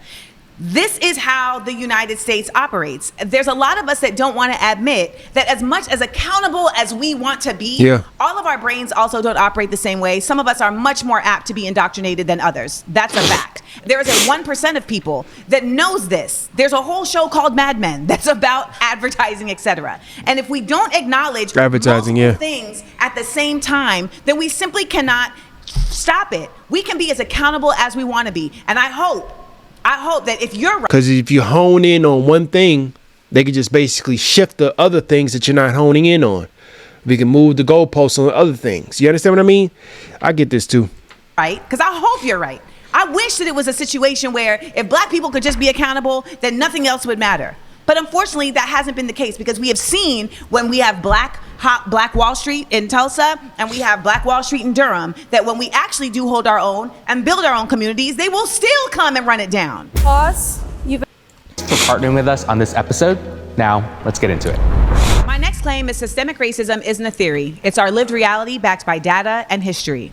This is how the United States operates. There's a lot of us that don't want to admit that as much as accountable as we want to be, all of our brains also don't operate the same way. Some of us are much more apt to be indoctrinated than others. That's a fact. There is a 1% of people that knows this. There's a whole show called Mad Men that's about advertising, etc. And if we don't acknowledge Advertising, multiple things at the same time, then we simply cannot stop it. We can be as accountable as we want to be. And I hope that if you're right, Because if you hone in on one thing, they could just basically shift the other things that you're not honing in on. We can move the goalposts on other things. You understand what I mean? I get this too. right? Because I hope you're right. I wish that it was a situation where if black people could just be accountable, then nothing else would matter. But unfortunately, that hasn't been the case, because we have seen when we have Black Wall Street in Tulsa and we have Black Wall Street in Durham, that when we actually do hold our own and build our own communities, they will still come and run it down. Pause. You've For partnering with us on this episode. Now, let's get into it. My next claim is systemic racism isn't a theory. It's our lived reality backed by data and history.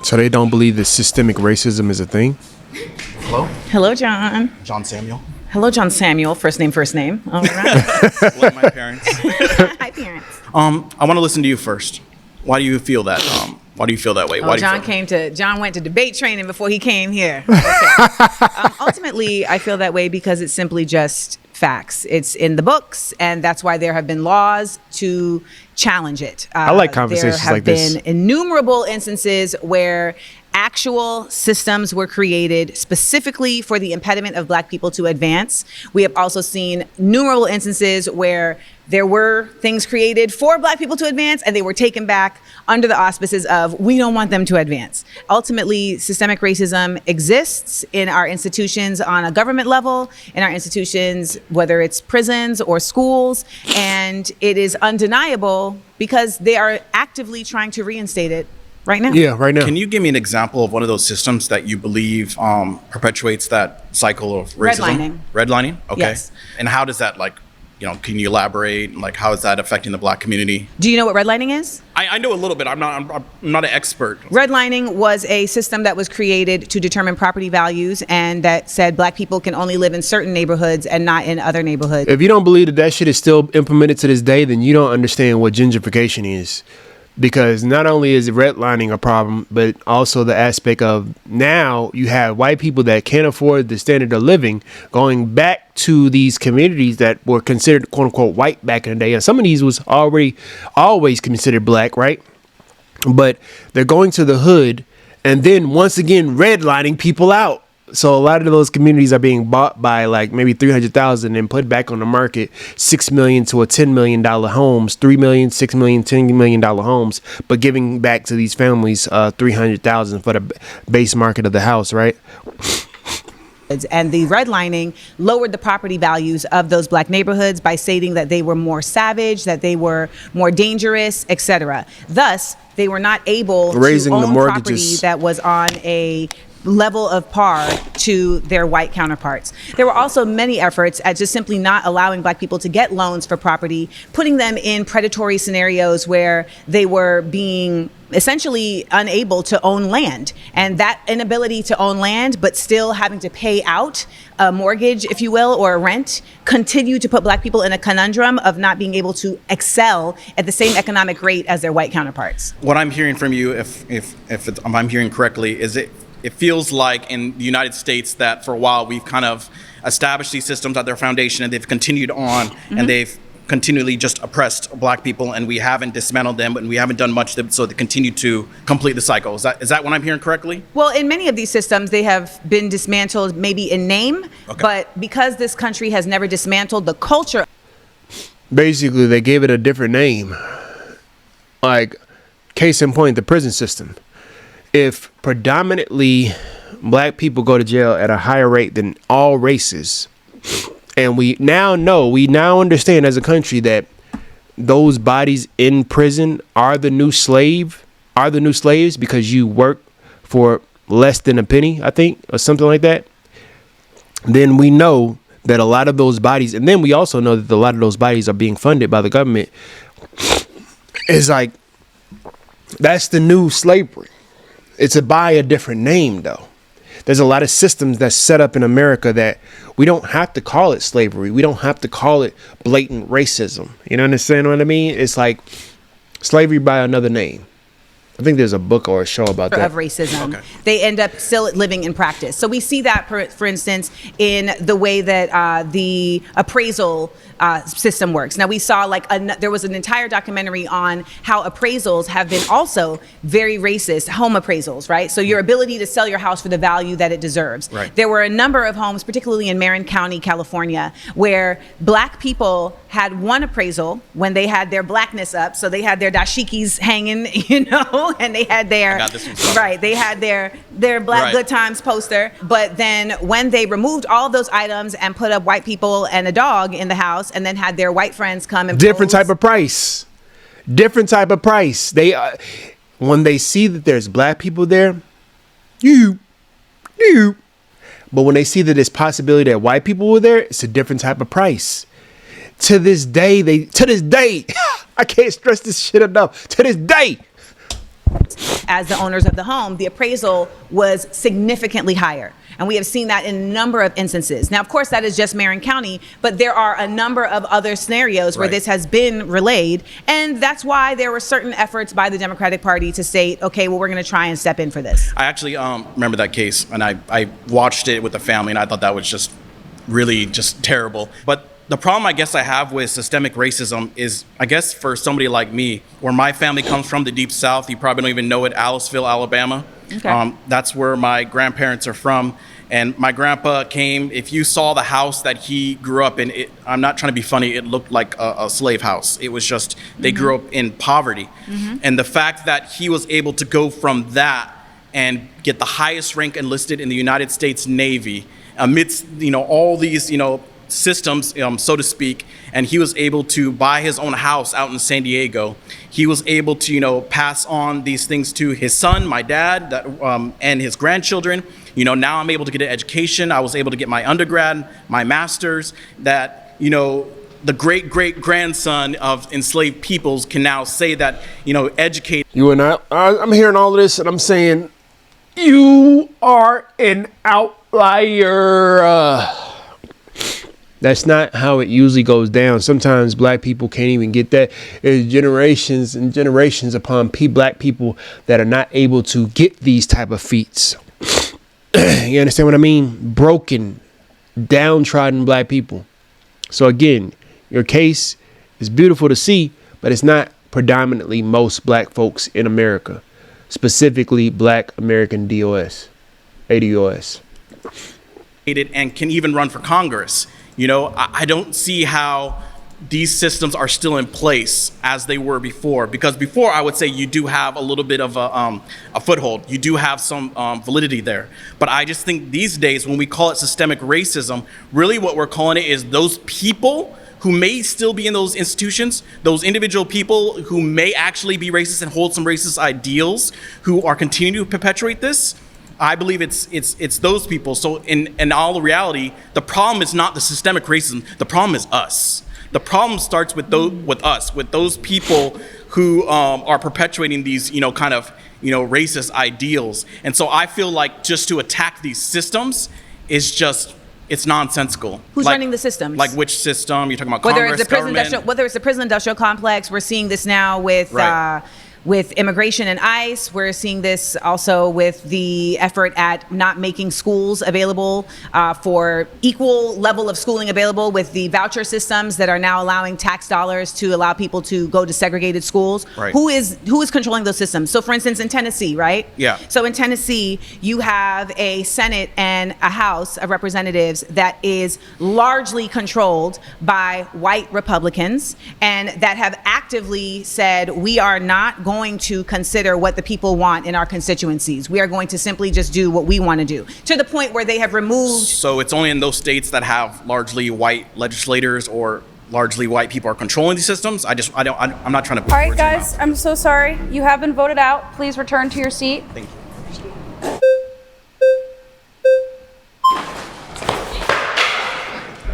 So they don't believe that systemic racism is a thing? Hello? Hello, John. John Samuel. Hello, John Samuel. First name. All right. Love my parents. Hi, parents. I want to listen to you first. Why do you feel that? Why do you feel that way? Why do you feel John went to debate training before he came here. Okay. Ultimately, I feel that way because it's simply just facts. It's in the books, and that's why there have been laws to challenge it. I like conversations like this. There have been innumerable instances where actual systems were created specifically for the impediment of black people to advance. We have also seen innumerable instances where there were things created for black people to advance and they were taken back under the auspices of, we don't want them to advance. Ultimately, systemic racism exists in our institutions on a government level, in our institutions, whether it's prisons or schools, and it is undeniable because they are actively trying to reinstate it right now. Yeah, right now. Can you give me an example of one of those systems that you believe perpetuates that cycle of racism? Redlining? Okay. Yes. And how does that, can you elaborate? Like, how is that affecting the black community? Do you know what redlining is? I know a little bit. I'm not an expert. Redlining was a system that was created to determine property values, and that said black people can only live in certain neighborhoods and not in other neighborhoods. If you don't believe that shit is still implemented to this day, then you don't understand what gentrification is. Because not only is redlining a problem, but also the aspect of now you have white people that can't afford the standard of living going back to these communities that were considered quote unquote white back in the day. And some of these was always considered black, right? But they're going to the hood and then once again redlining people out. So a lot of those communities are being bought by like maybe 300,000 and put back on the market $6 million to $10 million homes, $3 million, $6 million, $10 million homes, but giving back to these families 300,000 for the base market of the house, right? And the redlining lowered the property values of those black neighborhoods by stating that they were more savage, that they were more dangerous, etc. Thus, they were not able Raising to own the mortgages. property that was on a level of par to their white counterparts. There were also many efforts at just simply not allowing black people to get loans for property, putting them in predatory scenarios where they were being essentially unable to own land. And that inability to own land, but still having to pay out a mortgage, if you will, or a rent, continue to put black people in a conundrum of not being able to excel at the same economic rate as their white counterparts. What I'm hearing from you, if I'm hearing correctly, is it feels like in the United States that for a while we've kind of established these systems at their foundation and they've continued on and they've continually just oppressed black people, and we haven't dismantled them, and we haven't done much so they continue to complete the cycle. Is that what I'm hearing correctly? Well, in many of these systems, they have been dismantled maybe in name, but because this country has never dismantled the culture. Basically, they gave it a different name. Like, case in point, the prison system. If predominantly black people go to jail at a higher rate than all races, and we now understand as a country that those bodies in prison are the new slaves because you work for less than a penny, I think, or something like that, then we know that a lot of those bodies, and then we also know that a lot of those bodies are being funded by the government. It's like, that's the new slavery. It's by a different name, though. There's a lot of systems that's set up in America that we don't have to call it slavery. We don't have to call it blatant racism. You know, understand what I mean? It's like slavery by another name. I think there's a book or a show about that. Of racism. They end up still living in practice. So we see that, for instance, in the way that the appraisal system works. Now, we saw there was an entire documentary on how appraisals have been also very racist, home appraisals, right? So your ability to sell your house for the value that it deserves. Right. There were a number of homes, particularly in Marin County, California, where black people had one appraisal when they had their blackness up. So they had their dashikis hanging, and they had their they had their Black Good Times poster. But then when they removed all of those items and put up white people and a dog in the house, and then had their white friends come and different type of price. They when they see that there's black people there, but when they see that there's possibility that white people were there, it's a different type of price. To this day, I can't stress this shit enough. To this day, as the owners of the home, the appraisal was significantly higher. And we have seen that in a number of instances. Now, of course, that is just Marin County, but there are a number of other scenarios where this has been relayed. And that's why there were certain efforts by the Democratic Party to state, okay, well, we're going to try and step in for this. I actually remember that case, and I watched it with the family, and I thought that was just really just terrible. But the problem I guess I have with systemic racism is, I guess for somebody like me, where my family comes from, the Deep South, you probably don't even know it, Aliceville, Alabama. Okay. That's where my grandparents are from. And my grandpa came, if you saw the house that he grew up in, I'm not trying to be funny, it looked like a slave house. It was just, they grew up in poverty. And the fact that he was able to go from that and get the highest rank enlisted in the United States Navy amidst, all these, systems, so to speak, and he was able to buy his own house out in San Diego. He was able to, pass on these things to his son, my dad, and his grandchildren. Now I'm able to get an education. I was able to get my undergrad, my master's, that, the great-great-grandson of enslaved peoples can now say that, educate. You and I'm hearing all of this, and I'm saying, you are an outlier. That's not how it usually goes down. Sometimes black people can't even get that. There's generations and generations upon black people that are not able to get these type of feats. You understand what I mean? Broken, downtrodden black people. So again, your case is beautiful to see, but it's not predominantly most black folks in America, specifically Black American ADOS. And can even run for Congress. I don't see how these systems are still in place as they were before. Because before, I would say you do have a little bit of a foothold. You do have some validity there. But I just think these days, when we call it systemic racism, really what we're calling it is those people who may still be in those institutions, those individual people who may actually be racist and hold some racist ideals, who are continuing to perpetuate this. I believe it's those people. So in all reality, the problem is not the systemic racism. The problem is us. The problem starts with us, with those people who are perpetuating these, racist ideals. And so I feel like just to attack these systems is just, it's nonsensical. Who's running the systems? Like which system? You're talking about Congress, government? Whether it's the prison industrial complex, we're seeing this now with with immigration and ICE. We're seeing this also with the effort at not making schools available for equal level of schooling available with the voucher systems that are now allowing tax dollars to allow people to go to segregated schools. Right. Who is controlling those systems? So for instance, in Tennessee, right? Yeah. So in Tennessee, you have a Senate and a House of Representatives that is largely controlled by white Republicans and that have actively said, we are not going to consider what the people want in our constituencies. We are going to simply just do what we want to do, to the point where they have removed. So it's only in those states that have largely white legislators or largely white people are controlling these systems. I'm not trying to put All right, words in your guys, mouth. I'm so sorry. You have been voted out. Please return to your seat. Thank you.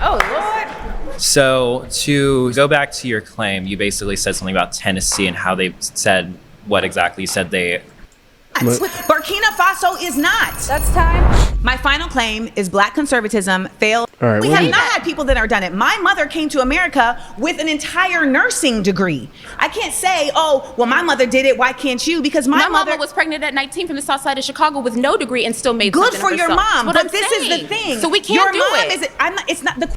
Oh, Lord. So to go back to your claim, you basically said something about Tennessee and how they said what exactly you said they. Burkina Faso is not. That's time. My final claim is black conservatism failed. All right, We what have do you- not had people that are done it. My mother came to America with an entire nursing degree. I can't say, oh, well, my mother did it. Why can't you? Because my mother mama was pregnant at 19 from the south side of Chicago with no degree and still made good something for of your herself. mom. That's what But I'm this is saying. the thing. So we can't your do mom it. Is I'm not, it's not the.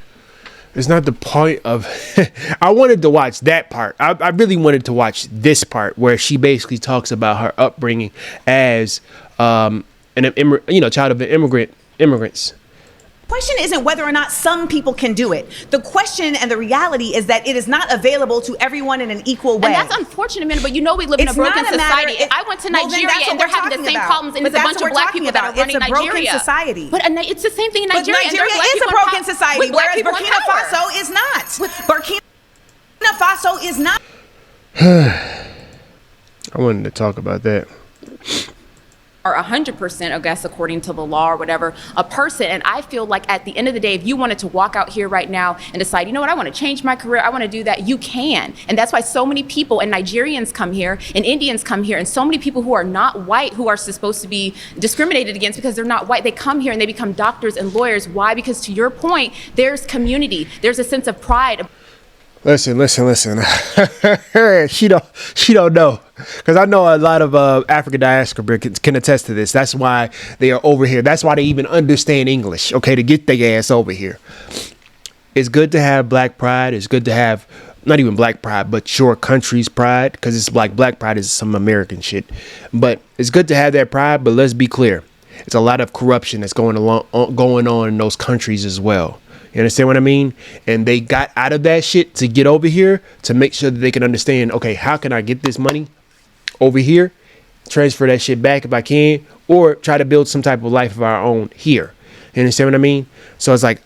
It's not the point of. I wanted to watch that part. I really wanted to watch this part where she basically talks about her upbringing as child of an immigrants. Question isn't whether or not some people can do it. The question and the reality is that it is not available to everyone in an equal way. And that's unfortunate, man, but you know we live in a It's broken not a matter- society. I went to Nigeria and they're having the same problems, and But there's a that's bunch what of we're black talking people that are about. running It's a broken Nigeria. society. But it's the same thing in But Nigeria. and there are Nigeria black is a people in broken power- society, with black whereas people in Burkina power. Faso is not. Burkina Faso is not. I wanted to talk about that. Or 100%, I guess, according to the law or whatever, a person. And I feel like at the end of the day, if you wanted to walk out here right now and decide, you know what, I want to change my career, I want to do that, you can. And that's why so many people, and Nigerians come here, and Indians come here, and so many people who are not white, who are supposed to be discriminated against because they're not white, they come here and they become doctors and lawyers. Why? Because to your point, there's community. There's a sense of pride. Listen. she don't know, because I know a lot of African diaspora can attest to this. That's why they are over here. That's why they even understand English. Okay, to get their ass over here. It's good to have black pride. It's good to have not even black pride, but your country's pride, because it's like black pride is some American shit. But it's good to have that pride. But let's be clear, it's a lot of corruption that's going on in those countries as well. You understand what I mean? And they got out of that shit to get over here to make sure that they can understand, okay, how can I get this money over here, transfer that shit back if I can, or try to build some type of life of our own here. You understand what I mean? So it's like,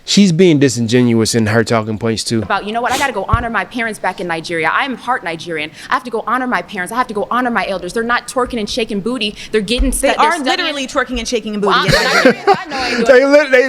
she's being disingenuous in her talking points too. About, you know what, I got to go honor my parents back in Nigeria. I'm part Nigerian. I have to go honor my parents. I have to go honor my elders. They're not twerking and shaking booty. They're getting They are literally twerking and shaking and booty. Well, in Nigeria. I know I do it. They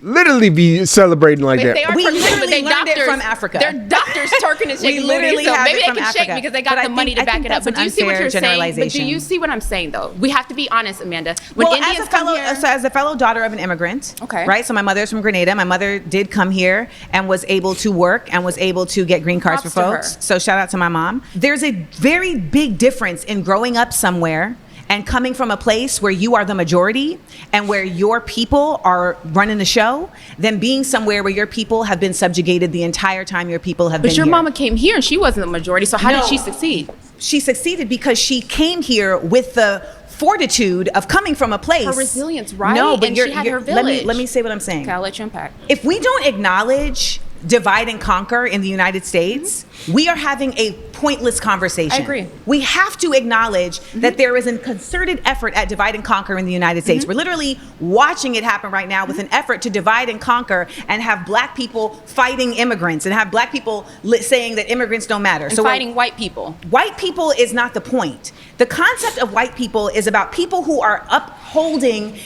literally be celebrating like If they that. are We twerking, but literally they learned it doctors from Africa. They're doctors twerking and We shaking literally booty. So have maybe it they from can shake Africa. because they got But the money to I back think it up. that's But do you an see what unfair you're saying? But do generalization. you see what I'm saying though? We have to be honest, Amanda. When Well, Indians come here, as a fellow daughter of an immigrant, Okay. right? So my mother's from Grenada. My mother did come here and was able to work and was able to get green cards Props for to folks. her. So shout out to my mom. There's a very big difference in growing up somewhere and coming from a place where you are the majority and where your people are running the show than being somewhere where your people have been subjugated the entire time your people have been but your here. mama came here and she wasn't the majority. So how No. did she succeed? She succeeded because she came here with the fortitude of coming from a place. Her resilience, right? No, but And she had her village. let me say what I'm saying. Okay, I'll let you unpack. If we don't acknowledge divide and conquer in the United States, we are having a pointless conversation. I agree. We have to acknowledge that there is a concerted effort at divide and conquer in the United States. We're literally watching it happen right now with an effort to divide and conquer and have black people fighting immigrants and have black people saying that immigrants don't matter. And So we're- fighting white people. White people is not the point. The concept of white people is about people who are upholding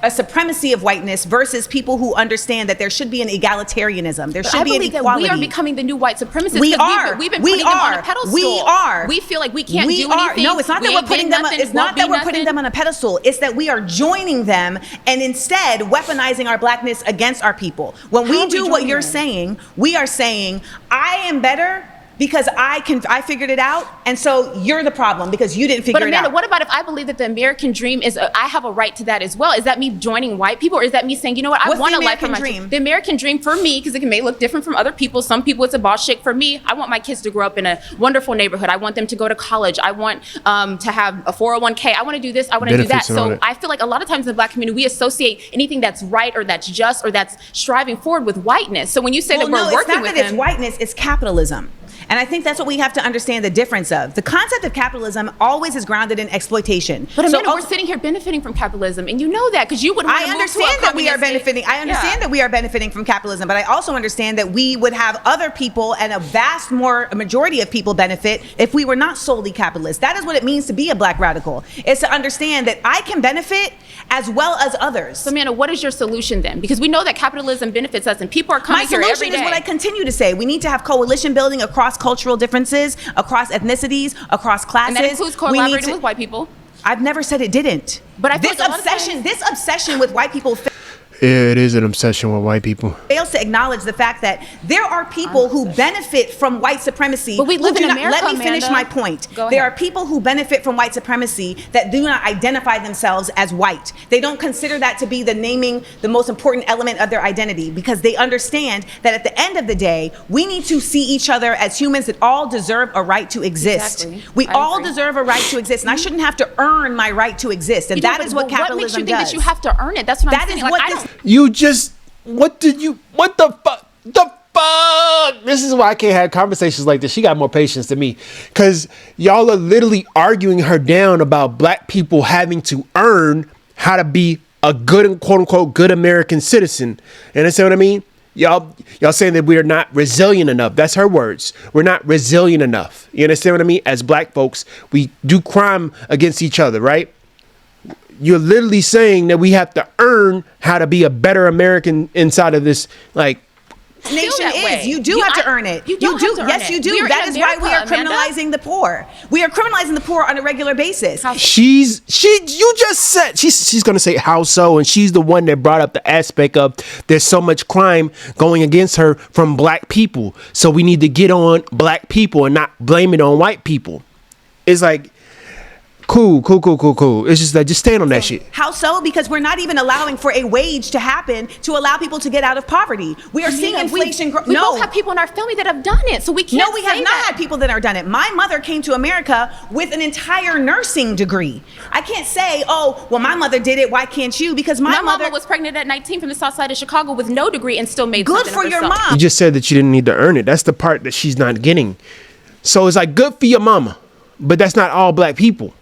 a supremacy of whiteness versus people who understand that there should be an egalitarianism. There should I be an believe that equality. we are becoming the new white supremacists. We 'cause are. We've been We putting them on are. a pedestal. We are. We feel like we can't We do are. anything. No, it's not that we're ain't putting been them. nothing, It's not won't that be we're putting nothing. them on a pedestal. It's that we are joining them and instead weaponizing our blackness against our people. When How we are we do what joining you're them? saying, we are saying, I am better because I figured it out, and so you're the problem because you didn't figure But it Amanda, out. what about if I believe that the American dream is, I have a right to that as well? Is that me joining white people, or is that me saying, you know what, I What's want the a life for American my dream? The American dream for me, because it may look different from other people. Some people it's a boss chick. For me, I want my kids to grow up in a wonderful neighborhood. I want them to go to college. I want to have a 401k. I want to do this. I want to do that. Benefits and all So that. I feel like a lot of times in the Black community, we associate anything that's right or that's just or that's striving forward with whiteness. So when you say that we're no, working it's not with that it's them, whiteness, it's capitalism. And I think that's what we have to understand the difference of. The concept of capitalism always is grounded in exploitation. but So Amanda, we're sitting here benefiting from capitalism, and you know that because you would want I to move to a understand that we are communistic- benefiting. I understand that we are benefiting from capitalism, but I also understand that we would have other people and a majority of people benefit if we were not solely capitalist. That is what it means to be a Black radical. It's to understand that I can benefit as well as others. So, Amanda, what is your solution then? Because we know that capitalism benefits us, and people are coming My here every solution day. is what I continue to say. We need to have coalition building across cultural differences, across ethnicities, across classes. And that includes We need collaborating to- with white people. I've never said it didn't. But I feel this like a lot of obsession, this obsession with white people It is an obsession with white people. fails to acknowledge the fact that there are people who benefit from white supremacy. But we live who do in not- America, Let me finish Amanda. my point. Go There ahead. are people who benefit from white supremacy that do not identify themselves as white. They don't consider that to be the most important element of their identity because they understand that at the end of the day, we need to see each other as humans that all deserve a right to exist. Exactly. We I all agree. deserve a right to exist, and I shouldn't have to earn my right to exist. And You know, that is what but capitalism What makes you think does. that you have to earn it? That's what I'm That saying. is Like, what I this don't- You just, what the fuck? This is why I can't have conversations like this. She got more patience than me. Because y'all are literally arguing her down about Black people having to earn how to be a good, quote unquote, good American citizen. You understand what I mean? Y'all saying that we are not resilient enough. That's her words. We're not resilient enough. You understand what I mean? As Black folks, we do crime against each other, right? You're literally saying that we have to earn how to be a better American inside of this, like, nation that is. way. You do have to earn it. You don't do. have to earn Yes, it. you do. We are That in is why we are America, Amanda. criminalizing the poor. We are criminalizing the poor on a regular basis. you just said she's gonna say how so, and she's the one that brought up the aspect of there's so much crime going against her from Black people, so we need to get on Black people and not blame it on white people. It's like, cool. It's just like, just stand on that shit. How so? Because we're not even allowing for a wage to happen to allow people to get out of poverty. We are seeing inflation grow. We both have people in our family that have done it, so we can't. No, we have say not that. had people that are done it. My mother came to America with an entire nursing degree. I can't say, oh, well, my mother did it. Why can't you? Because my mama mother was pregnant at 19 from the south side of Chicago with no degree and still made good something for of your herself. mom. You just said that you didn't need to earn it. That's the part that she's not getting. So it's like, good for your mama, but that's not all Black people.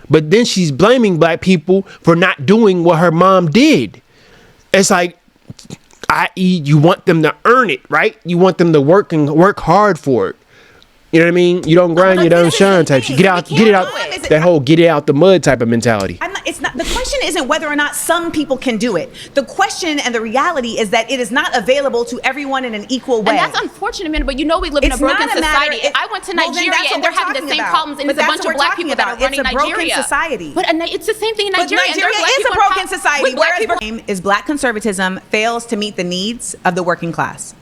But then she's blaming Black people for not doing what her mom did. It's like, i.e., you want them to earn it, right? You want them to work hard for it. You know what I mean? You don't grind, you don't shine type shit. Get it out. That whole get it out the mud type of mentality. It's not. The question isn't whether or not some people can do it. The question and the reality is that it is not available to everyone in an equal way. And that's unfortunate, man. But you know we live in a It's broken not a matter- society. I went to well, then Nigeria that's what and they're we're having the talking same about. problems, and But it's a that's bunch what of we're Black talking people that are about. running It's a broken Nigeria. society. But it's the same thing in But Nigeria. and there's Nigeria Black is a people broken society. with Black Whereas people. is Black conservatism fails to meet the needs of the working class.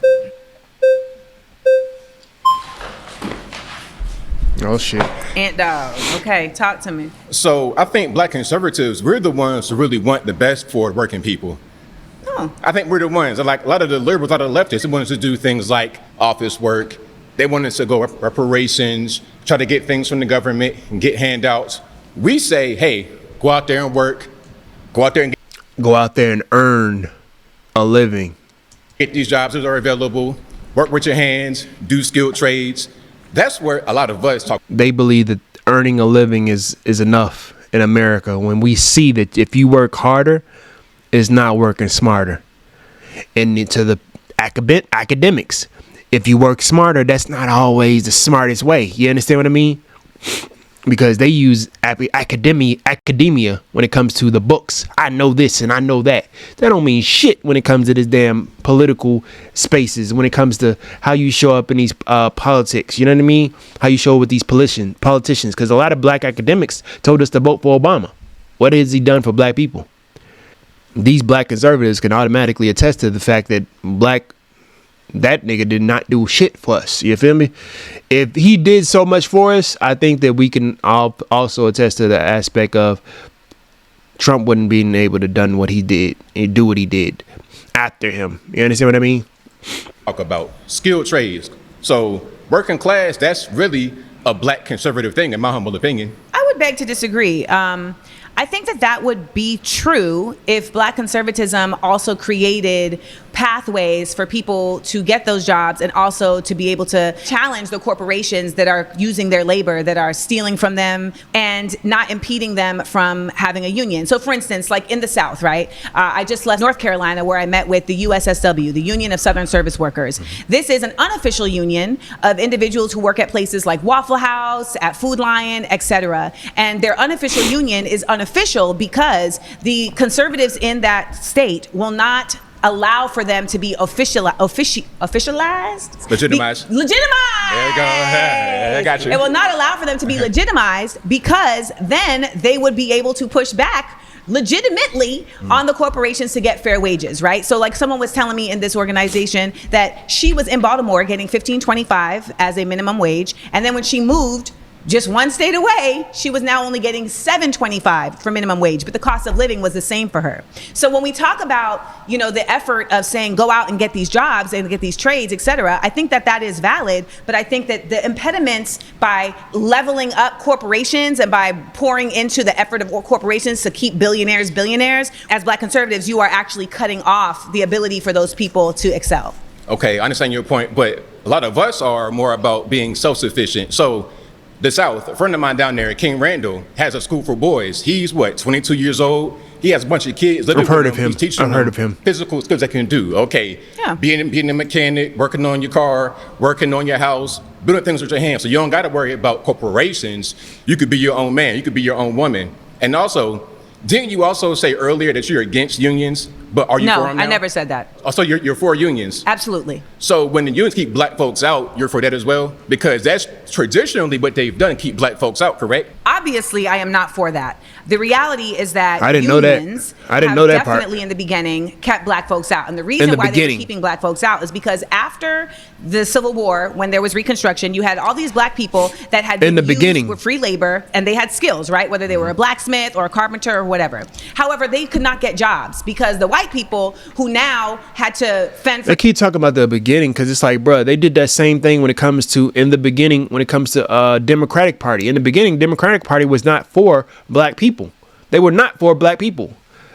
Oh shit. Ant dog. Okay, talk to me. So I think Black conservatives, we're the ones who really want the best for working people. Oh. I think we're the ones, like a lot of the liberals, a lot of the leftists, they want us to do things like office work. They want us to go reparations, try to get things from the government and get handouts. We say, hey, go out there and work. Go out there and earn a living. Get these jobs that are available. Work with your hands. Do skilled trades. That's where a lot of us talk. They believe that earning a living is enough in America, when we see that if you work harder, it's not working smarter. And to the academics, if you work smarter, that's not always the smartest way. You understand what I mean? Because they use academia when it comes to the books. I know this and I know that. That don't mean shit when it comes to this damn political spaces, when it comes to how you show up in these politics. You know what I mean? How you show up with these politicians. Because a lot of Black academics told us to vote for Obama. What has he done for Black people? These Black conservatives can automatically attest to the fact that Black that nigga did not do shit for us. You feel me? If he did so much for us, I think that we can all also attest to the aspect of Trump wouldn't be able to done what he did and do what he did after him. You understand what I mean? Talk about skilled trades. So working class, that's really a black conservative thing, in my humble opinion. I would beg to disagree. I think that would be true if black conservatism also created pathways for people to get those jobs and also to be able to challenge the corporations that are using their labor, that are stealing from them and not impeding them from having a union. So for instance, like in the South, right? I just left North Carolina where I met with the USSW, the Union of Southern Service Workers. This is an unofficial union of individuals who work at places like Waffle House, at Food Lion, etc. And their unofficial union is unofficial because the conservatives in that state will not allow for them to be officialized. Legitimized. Legitimized. There you go. I got you. It will not allow for them to be legitimized because then they would be able to push back legitimately on the corporations to get fair wages, right? So like someone was telling me in this organization that she was in Baltimore getting $15.25 as a minimum wage, and then when she moved just one state away, she was now only getting $7.25 for minimum wage, but the cost of living was the same for her. So when we talk about, you know, the effort of saying go out and get these jobs and get these trades, et cetera, I think that is valid, but I think that the impediments by leveling up corporations and by pouring into the effort of corporations to keep billionaires, as black conservatives, you are actually cutting off the ability for those people to excel. Okay, I understand your point, but a lot of us are more about being self-sufficient. So the South, a friend of mine down there, King Randall, has a school for boys. He's 22 years old. He has a bunch of kids living I've heard with of him. He's teaching I've heard of him. Physical skills they can do. Okay, yeah. being a mechanic, working on your car, working on your house, building things with your hands. So you don't got to worry about corporations. You could be your own man. You could be your own woman. And also, didn't you also say earlier that you're against unions? But are you for them now? I never said that. Oh, so you're for unions? Absolutely. So when the unions keep black folks out, you're for that as well? Because that's traditionally what they've done, keep black folks out, correct? Obviously, I am not for that. The reality is that I didn't know that. I didn't know that part. Definitely in the beginning kept black folks out. And the reason why they were keeping black folks out is because after the Civil War, when there was Reconstruction, you had all these black people that had been used with free labor and they had skills, right? Whether they were a blacksmith or a carpenter or whatever. However, they could not get jobs because the white people who now had to fend for... They keep talking about the beginning because it's like, bro, they did that same thing when it comes to Democratic Party. In the beginning, Democratic Party was not for black people. They were not for black people.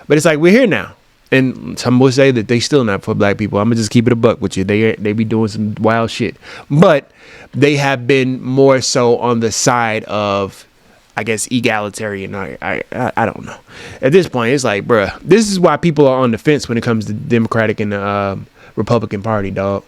But it's like, we're here now. And some will say that they still not for black people. I'm going to just keep it a buck with you. They be doing some wild shit. But they have been more so on the side of, I guess, egalitarian. I don't know. At this point, it's like, bruh, this is why people are on the fence when it comes to Democratic and Republican Party, dog.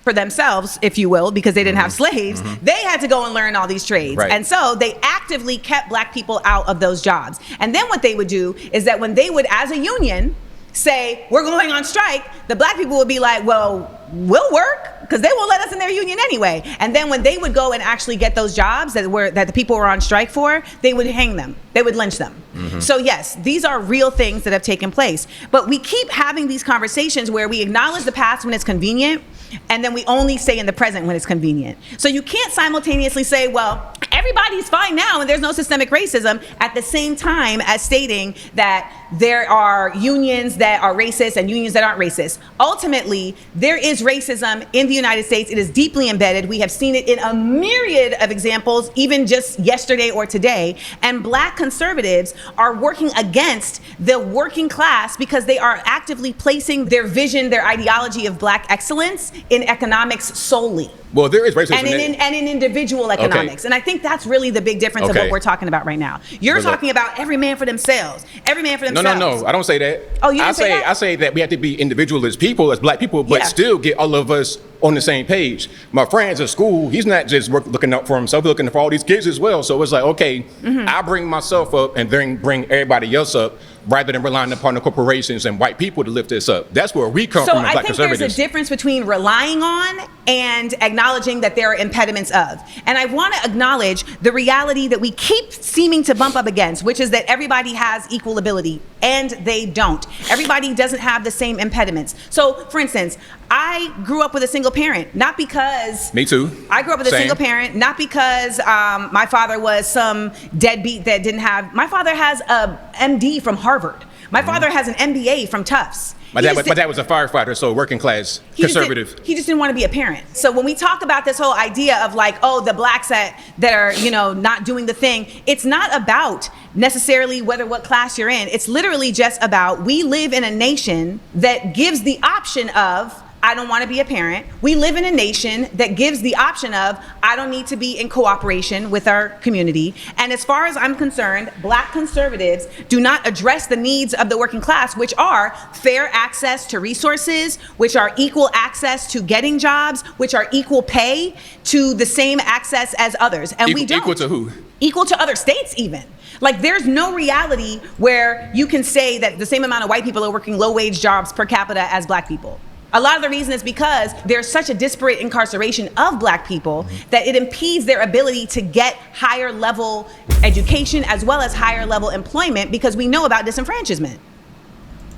For themselves, if you will, because they didn't have slaves, they had to go and learn all these trades. Right. And so they actively kept black people out of those jobs. And then what they would do is that when they would, as a union, say, we're going on strike, the black people would be like, well, we'll work because they won't let us in their union anyway. And then when they would go and actually get those jobs that the people were on strike for, they would hang them. They would lynch them. So yes, these are real things that have taken place. But we keep having these conversations where we acknowledge the past when it's convenient, and then we only stay in the present when it's convenient. So you can't simultaneously say, well, everybody's fine now and there's no systemic racism at the same time as stating that there are unions that are racist and unions that aren't racist. Ultimately, there is racism in the United States. It is deeply embedded. We have seen it in a myriad of examples, even just yesterday or today. And black conservatives are working against the working class because they are actively placing their vision, their ideology of black excellence in economics solely. Well, there is racism and in individual economics. Okay. And I think that's really the big difference of what we're talking about right now. You're talking about every man for themselves. Every man for themselves. No. I don't say that. Oh, you didn't say that? I say that we have to be individual as people, as black people, but still get all of us on the same page. My friends at school, he's not just looking out for himself, he's looking for all these kids as well. So it's like, okay, I bring myself up and then bring everybody else up, rather than relying upon the corporations and white people to lift this up. That's where we come So from as I Black think there's conservatives. a difference between relying on and acknowledging that there are impediments of. And I want to acknowledge the reality that we keep seeming to bump up against, which is that everybody has equal ability, and they don't. Everybody doesn't have the same impediments. So, for instance, I grew up with a single parent, not because... Me too. I grew up with a Same. single parent, not because my father was some deadbeat that didn't have... My father has a MD from Harvard. My father has an MBA from Tufts. My dad was a firefighter, so working class, conservative. He just didn't want to be a parent. So when we talk about this whole idea of like, oh, the blacks that are, not doing the thing, it's not about necessarily what class you're in. It's literally just about, we live in a nation that gives the option of, I don't want to be a parent. We live in a nation that gives the option of, I don't need to be in cooperation with our community. And as far as I'm concerned, Black conservatives do not address the needs of the working class, which are fair access to resources, which are equal access to getting jobs, which are equal pay to the same access as others. And we don't. Equal to who? Equal to other states even. Like, there's no reality where you can say that the same amount of white people are working low-wage jobs per capita as Black people. A lot of the reason is because there's such a disparate incarceration of Black people that it impedes their ability to get higher level education as well as higher level employment, because we know about disenfranchisement.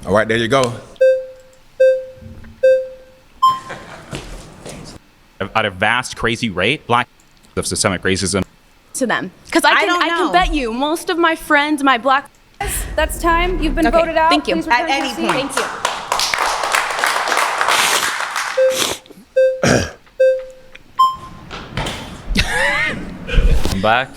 All right, there you go. At a vast, crazy rate, Black of systemic racism. To them. Because I can bet you, most of my friends, my Black... That's time. You've been voted out. Thank you. Please return At to any your seat. point. Thank you. I'm back.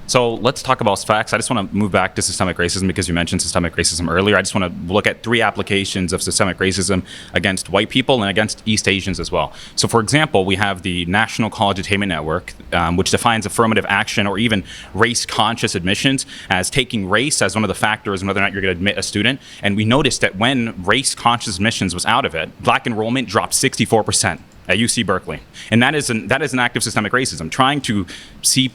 So let's talk about facts. I just want to move back to systemic racism because you mentioned systemic racism earlier. I just want to look at 3 applications of systemic racism against white people and against East Asians as well. So for example, we have the National College Attainment Network, which defines affirmative action or even race-conscious admissions as taking race as one of the factors in whether or not you're going to admit a student. And we noticed that when race-conscious admissions was out of it, Black enrollment dropped 64%. At UC Berkeley. And that is an act of systemic racism. Trying to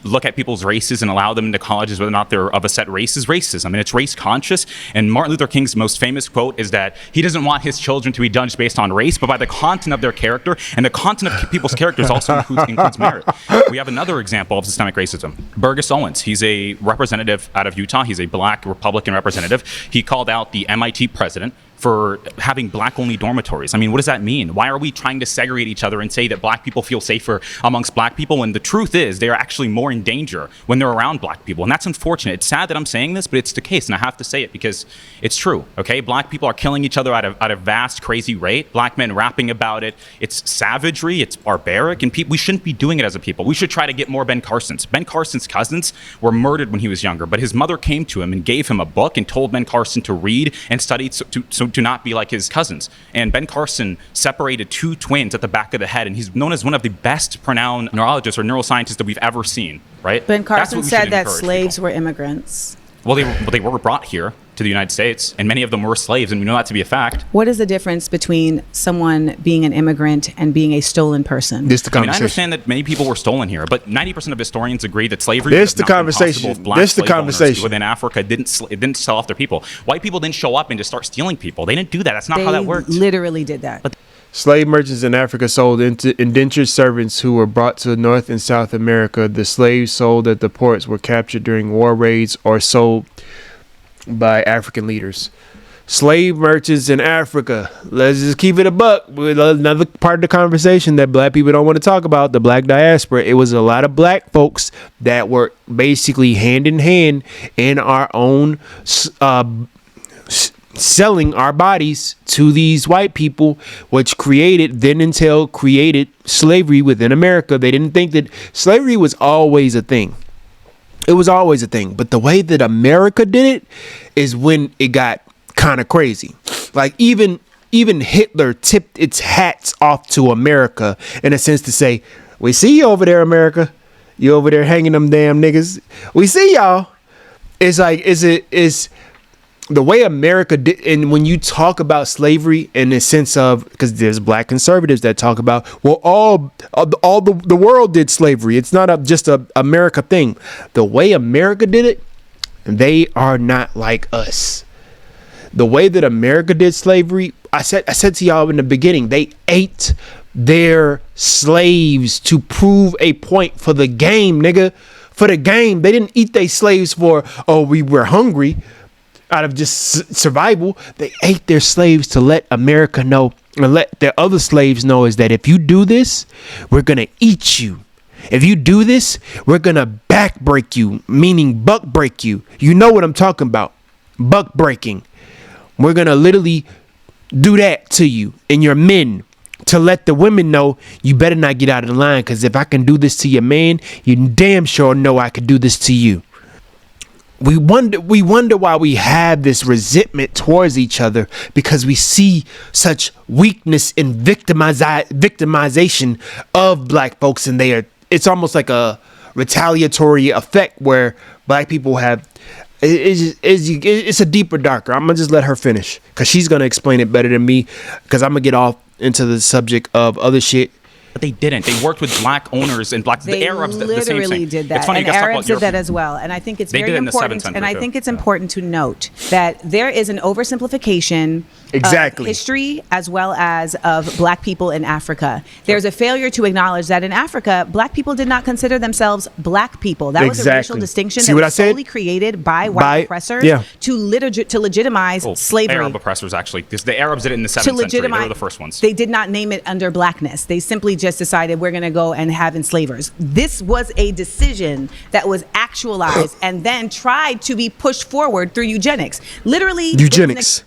look at people's races and allow them into colleges whether or not they're of a set race is racism. And it's race conscious. And Martin Luther King's most famous quote is that he doesn't want his children to be judged based on race, but by the content of their character. And the content of people's characters also includes merit. We have another example of systemic racism. Burgess Owens. He's a representative out of Utah. He's a Black Republican representative. He called out the MIT president for having Black-only dormitories. I mean, what does that mean? Why are we trying to segregate each other and say that Black people feel safer amongst Black people when the truth is they are actually more in danger when they're around Black people? And that's unfortunate. It's sad that I'm saying this, but it's the case, and I have to say it because it's true, okay? Black people are killing each other at a vast, crazy rate. Black men rapping about it. It's savagery. It's barbaric, and we shouldn't be doing it as a people. We should try to get more Ben Carsons. Ben Carson's cousins were murdered when he was younger, but his mother came to him and gave him a book and told Ben Carson to read and study so to not be like his cousins. And Ben Carson separated 2 twins at the back of the head, and he's known as one of the best renowned neurologists or neuroscientists that we've ever seen, right? Ben Carson said that slaves were immigrants. Well, they were brought here to the United States, and many of them were slaves, and we know that to be a fact. What is the difference between someone being an immigrant and being a stolen person? I mean, I understand that many people were stolen here, but 90% of historians agree that slavery within Africa didn't sell off their people. White people didn't show up and just start stealing people. They didn't do that. That's not how that worked. Literally did that. Slave merchants in Africa sold indentured servants who were brought to North and South America. The slaves sold at the ports were captured during war raids or sold by African leaders. Slave merchants in Africa. Let's just keep it a buck. Another part of the conversation that Black people don't want to talk about, the Black diaspora. It was a lot of Black folks that were basically hand in hand in our own selling our bodies to these white people, which created slavery within America. They didn't think that slavery was always a thing. It was always a thing. But the way that America did it is when it got kind of crazy. Like even Hitler tipped its hats off to America in a sense to say, we see you over there, America. You over there hanging them damn niggas. We see y'all. It's like, the way America did, and when you talk about slavery in the sense of, because there's black conservatives that talk about, well, all the world did slavery. It's not just a America thing. The way America did it, they are not like us. The way that America did slavery, I said to y'all in the beginning, they ate their slaves to prove a point for the game, nigga. For the game. They didn't eat their slaves for, oh, we were hungry. Out of just survival. They ate their slaves to let America know, and let their other slaves know, is that if you do this, we're gonna eat you. If you do this, we're gonna back break you, meaning buck break you. You know what I'm talking about. Buck breaking. We're gonna literally do that to you and your men, to let the women know you better not get out of the line, because if I can do this to your man, you damn sure know I could do this to you. We wonder why we have this resentment towards each other, because we see such weakness and victimization of black folks, and it's almost like a retaliatory effect where black people have. It's a deeper, darker. I'm gonna just let her finish, because she's gonna explain it better than me, because I'm gonna get off into the subject of other shit. But they didn't. They worked with black owners and the Arabs. They literally did that. It's funny and you guys Arabs talk did about that as well. And I think it's very important. And I think it's Yeah. important to note that there is an oversimplification of history as well as of black people in Africa. There's a failure to acknowledge that in Africa, black people did not consider themselves black people. That was a racial distinction that was solely created by white oppressors to legitimize slavery. Arab oppressors, actually. The Arabs did it in the 7th century. They were the first ones. They did not name it under blackness. They simply just decided we're going to go and have enslavers. This was a decision that was actualized and then tried to be pushed forward through eugenics. Literally, eugenics.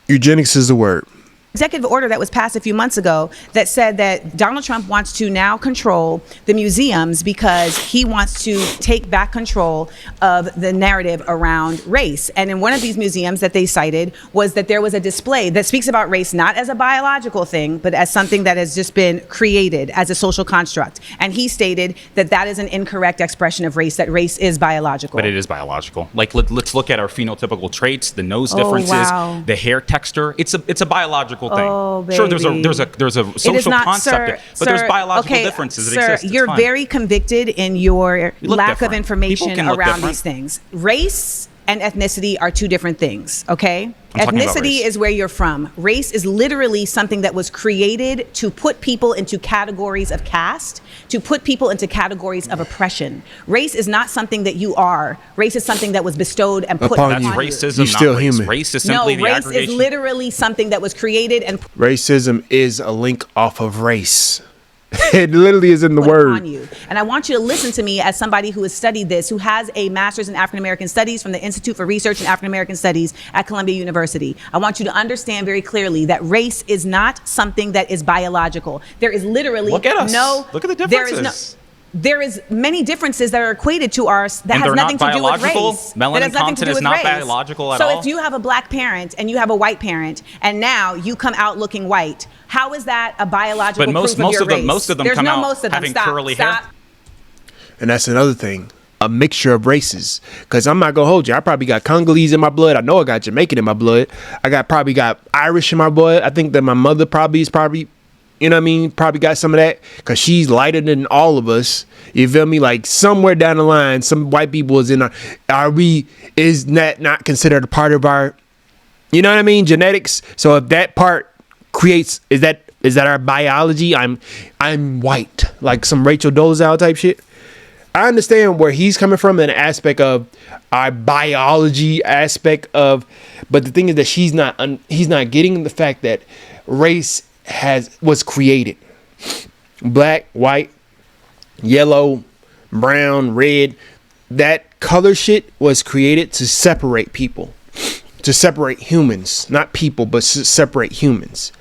Eugenics is the word. Executive order that was passed a few months ago that said that Donald Trump wants to now control the museums because he wants to take back control of the narrative around race. And in one of these museums that they cited was that there was a display that speaks about race not as a biological thing, but as something that has just been created as a social construct. And he stated that that is an incorrect expression of race, that race is biological. But it is biological. Like, let's look at our phenotypical traits, the nose differences, the hair texture. It's a biological thing. Oh, sure, there's baby. a social concept, but there's biological differences that exist. You're very convicted in your lack of information around these things. Race and ethnicity are two different things, okay? Ethnicity is where you're from. Race is literally something that was created to put people into categories of caste, to put people into categories of oppression. Race is not something that you are. Race is something that was bestowed and put upon you. That's racism, you're still not human. Race is simply the aggregation. Race is literally something that was created and racism is a link off of race. It literally is in the word. And I want you to listen to me as somebody who has studied this, who has a master's in African American Studies from the Institute for Research in African American Studies at Columbia University. I want you to understand very clearly that race is not something that is biological. There is literally Look at us. Look at the differences. There is many differences that are equated to ours that has nothing to do with race. Melanin content is not biological at all. So if you have a black parent and you have a white parent, and now you come out looking white, how is that a biological proof of your race? Most of them come out having curly hair. And that's another thing. A mixture of races, because I'm not gonna hold you. I probably got Congolese in my blood. I know I got Jamaican in my blood. Probably got Irish in my blood. I think that my mother probably, you know what I mean? Probably got some of that because she's lighter than all of us. You feel me? Like somewhere down the line, some white people is in our, is that not considered a part of our, you know what I mean? Genetics. So if that part creates, is that our biology? I'm white, like some Rachel Dolezal type shit. I understand where he's coming from in the aspect of our biology aspect of, but the thing is that he's not getting the fact that race was created. Black, white, yellow, brown, red, that color shit was created to separate people, to separate humans, not people, but to separate humans.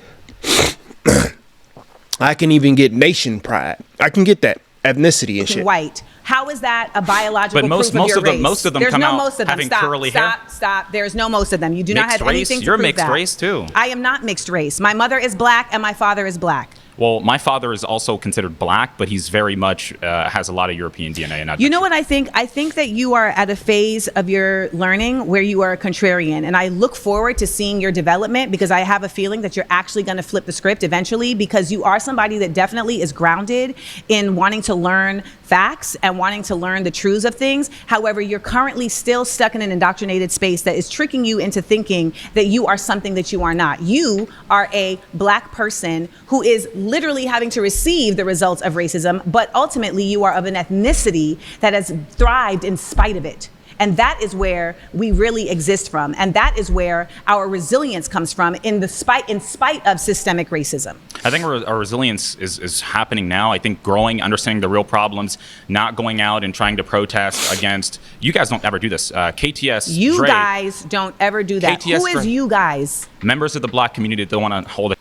I can even get nation pride. I can get that ethnicity and shit. White. How is that a biological but most, proof of your race? Most of them There's come no out most of them. having Stop, curly hair. Stop. There's no most of them. You do not have anything to You're prove mixed that. race too. I am not mixed race. My mother is black and my father is black. Well, my father is also considered black, but he's very much has a lot of European DNA. And you know what I think? I think that you are at a phase of your learning where you are a contrarian, and I look forward to seeing your development, because I have a feeling that you're actually going to flip the script eventually, because you are somebody that definitely is grounded in wanting to learn facts and wanting to learn the truths of things. However, you're currently still stuck in an indoctrinated space that is tricking you into thinking that you are something that you are not. You are a black person who is literally having to receive the results of racism, but ultimately you are of an ethnicity that has thrived in spite of it. And that is where we really exist from. And that is where our resilience comes from in spite of systemic racism. I think our resilience is happening now. I think growing, understanding the real problems, not going out and trying to protest against, you guys don't ever do this. KTS, You Dre, guys don't ever do that. KTS, Who is Dre, you guys? members of the black community that don't want to hold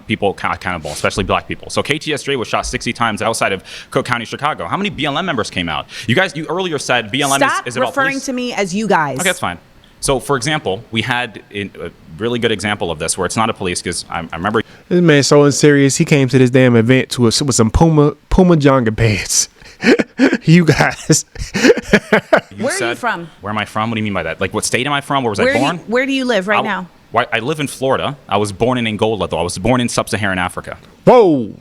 people accountable, especially black people. So KTS Dre was shot 60 times outside of Cook County, Chicago. How many BLM members came out? You earlier said BLM Stop is about referring police. to me as you guys. Okay, that's fine. So, for example, we had a really good example of this where it's not a police, because I remember This man's so unserious. He came to this damn event with some Puma jogging pants. You guys. Where are you from? Where am I from? What do you mean by that? Like, what state am I from? Where was I born? Where do you live right now? I live in Florida. I was born in Angola, though. I was born in sub-Saharan Africa. Whoa.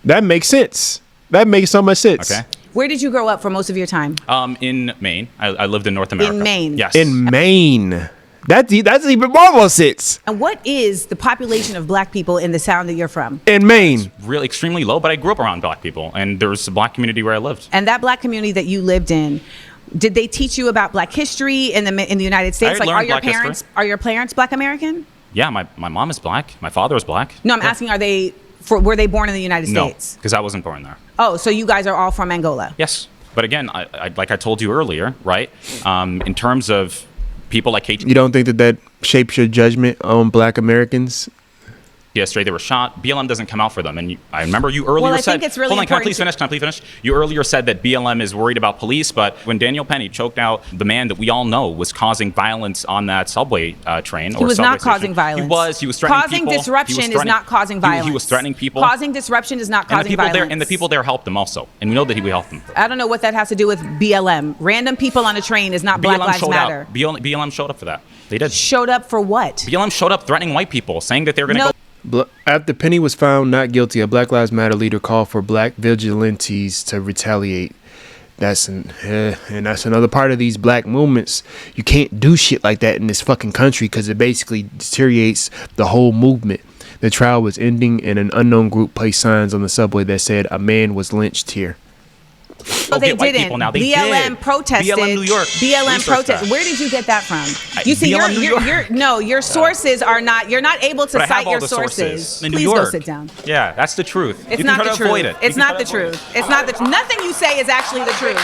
That makes sense. That makes so much sense. Okay. Where did you grow up for most of your time? In Maine. I lived in North America. In Maine? Yes. In Maine. That's even more sense. And what is the population of black people in the town that you're from? In Maine. Really extremely low, but I grew up around black people, and there was a black community where I lived. And that black community that you lived in, did they teach you about black history in the United States? I Like, learned black history. Are your parents black American? Yeah, my mom is black. My father is black. No, I'm asking, were they born in the United States? No, because I wasn't born there. Oh, so you guys are all from Angola? Yes. But again, I like I told you earlier, right? In terms of people like KT. You don't think that shapes your judgment on black Americans? Yesterday they were shot. BLM doesn't come out for them, and I remember you earlier Well, I said. think it's really Hold on, can I important please finish? You earlier said that BLM is worried about police, but when Daniel Penny choked out the man that we all know was causing violence on that subway train, He was not causing violence. He was threatening causing people. disruption is not causing violence. He was threatening people. Causing disruption is not causing violence. And the people there helped him also, and we know that he helped them. I don't know what that has to do with BLM. Random people on a train is not Black Lives Matter. BLM showed up for that. They did. Showed up for what? BLM showed up threatening white people, saying that they were going to go. After Penny was found not guilty, a Black Lives Matter leader called for black vigilantes to retaliate. And that's another part of these black movements. You can't do shit like that in this fucking country because it basically deteriorates the whole movement. The trial was ending and an unknown group placed signs on the subway that said a man was lynched here. Oh, they didn't. Now. BLM protested. BLM New York. BLM protested. Where did you get that from? You see, your sources are not. You're not able to cite your sources. Please go sit down. Yeah, that's the truth. It's not the truth. It's not the truth. It's not the. Nothing you say is actually the truth.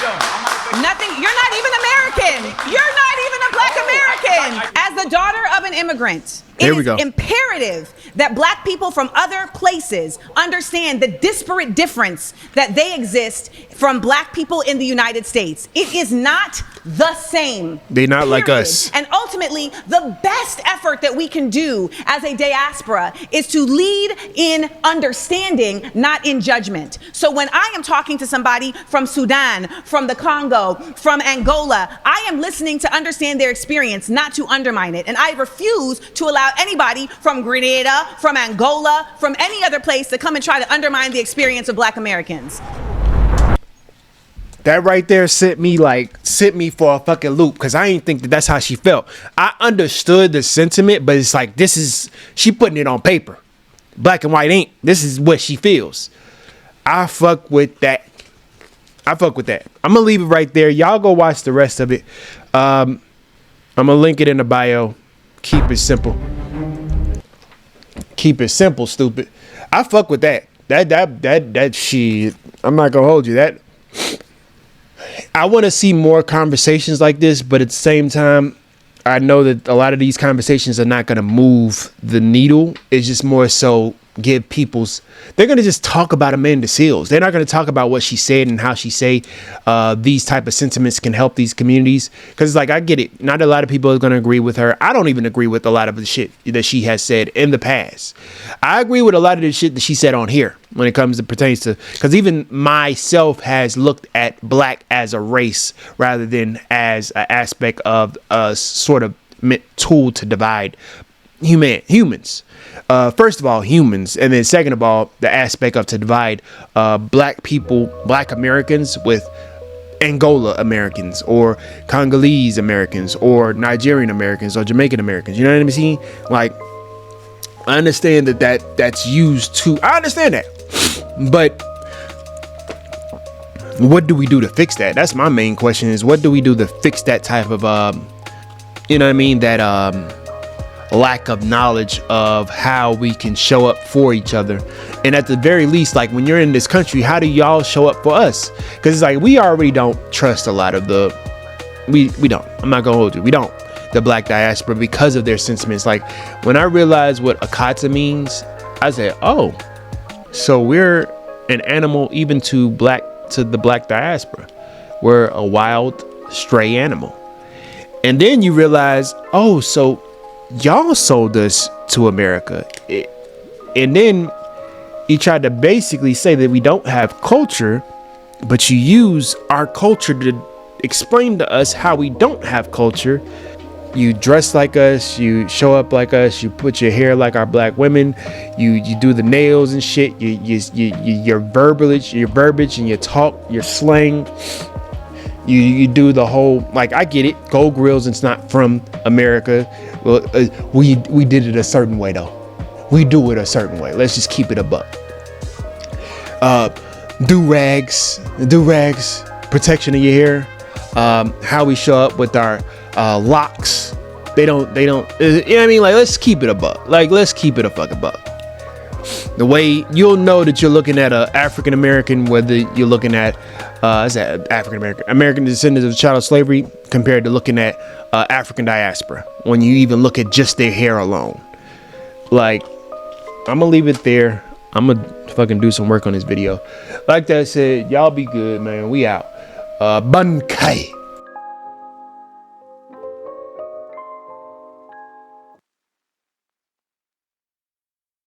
Nothing. You're not even American. You're not even a black American. As the daughter of an immigrant, it is imperative that black people from other places understand the disparate difference that they exist from black people in the United States. It is not the same. They're not like us. And ultimately, the best effort that we can do as a diaspora is to lead in understanding, not in judgment. So when I am talking to somebody from Sudan, from the Congo, from Angola, I am listening to understand their experience, not to undermine it. And I refuse to allow anybody from Grenada, from Angola, from any other place to come and try to undermine the experience of black Americans. That right there sent me for a fucking loop because I ain't think that's how she felt. I understood the sentiment, but it's like she putting it on paper. Black and white ain't. This is what she feels. I fuck with that. I'm gonna leave it right there. Y'all go watch the rest of it. I'm gonna link it in the bio. Keep it simple. Keep it simple, stupid. I fuck with that. That shit. I'm not gonna hold you. That I want to see more conversations like this, but at the same time, I know that a lot of these conversations are not going to move the needle. It's just more so give people's, they're going to just talk about Amanda Seals. They're not going to talk about what she said and how she say these type of sentiments can help these communities. Because like, I get it. Not a lot of people are going to agree with her. I don't even agree with a lot of the shit that she has said in the past. I agree with a lot of the shit that she said on here when it comes to pertains to, because even myself has looked at black as a race rather than as an aspect of a sort of tool to divide humans. First of all, humans, and then second of all, the aspect of to divide black people, black Americans with Angola Americans or Congolese Americans or Nigerian Americans or Jamaican Americans. You know what I'm saying? Like, I understand that's used to, I understand that, but what do we do to fix that? That's my main question, is what do we do to fix that type of you know what I mean, that lack of knowledge of how we can show up for each other. And at the very least, like, when you're in this country, how do y'all show up for us? Because it's like, we already don't trust a lot of the, we don't, I'm not gonna hold you, we don't, the black diaspora, because of their sentiments. Like, when I realized what akata means, I said, oh, so we're an animal even to the black diaspora. We're a wild stray animal. And then you realize, oh, so y'all sold us to America. And then you tried to basically say that we don't have culture, but you use our culture to explain to us how we don't have culture. You dress like us, you show up like us, you put your hair like our black women, you do the nails and shit, your verbiage and your talk, your slang. You do the whole, like, I get it, Gold Grills, it's not from America. Well, we did it a certain way though. We do it a certain way. Let's just keep it a buck. Do-rags, protection of your hair. How we show up with our locks. They don't, you know what I mean? Like, let's keep it a buck. Like, let's keep it a fucking buck. The way you'll know that you're looking at a African American, whether you're looking at American descendants of child slavery, compared to looking at African diaspora, when you even look at just their hair alone. Like, I'm gonna leave it there. I'm gonna fucking do some work on this video. Like that said, y'all be good, man. We out. Bunkai.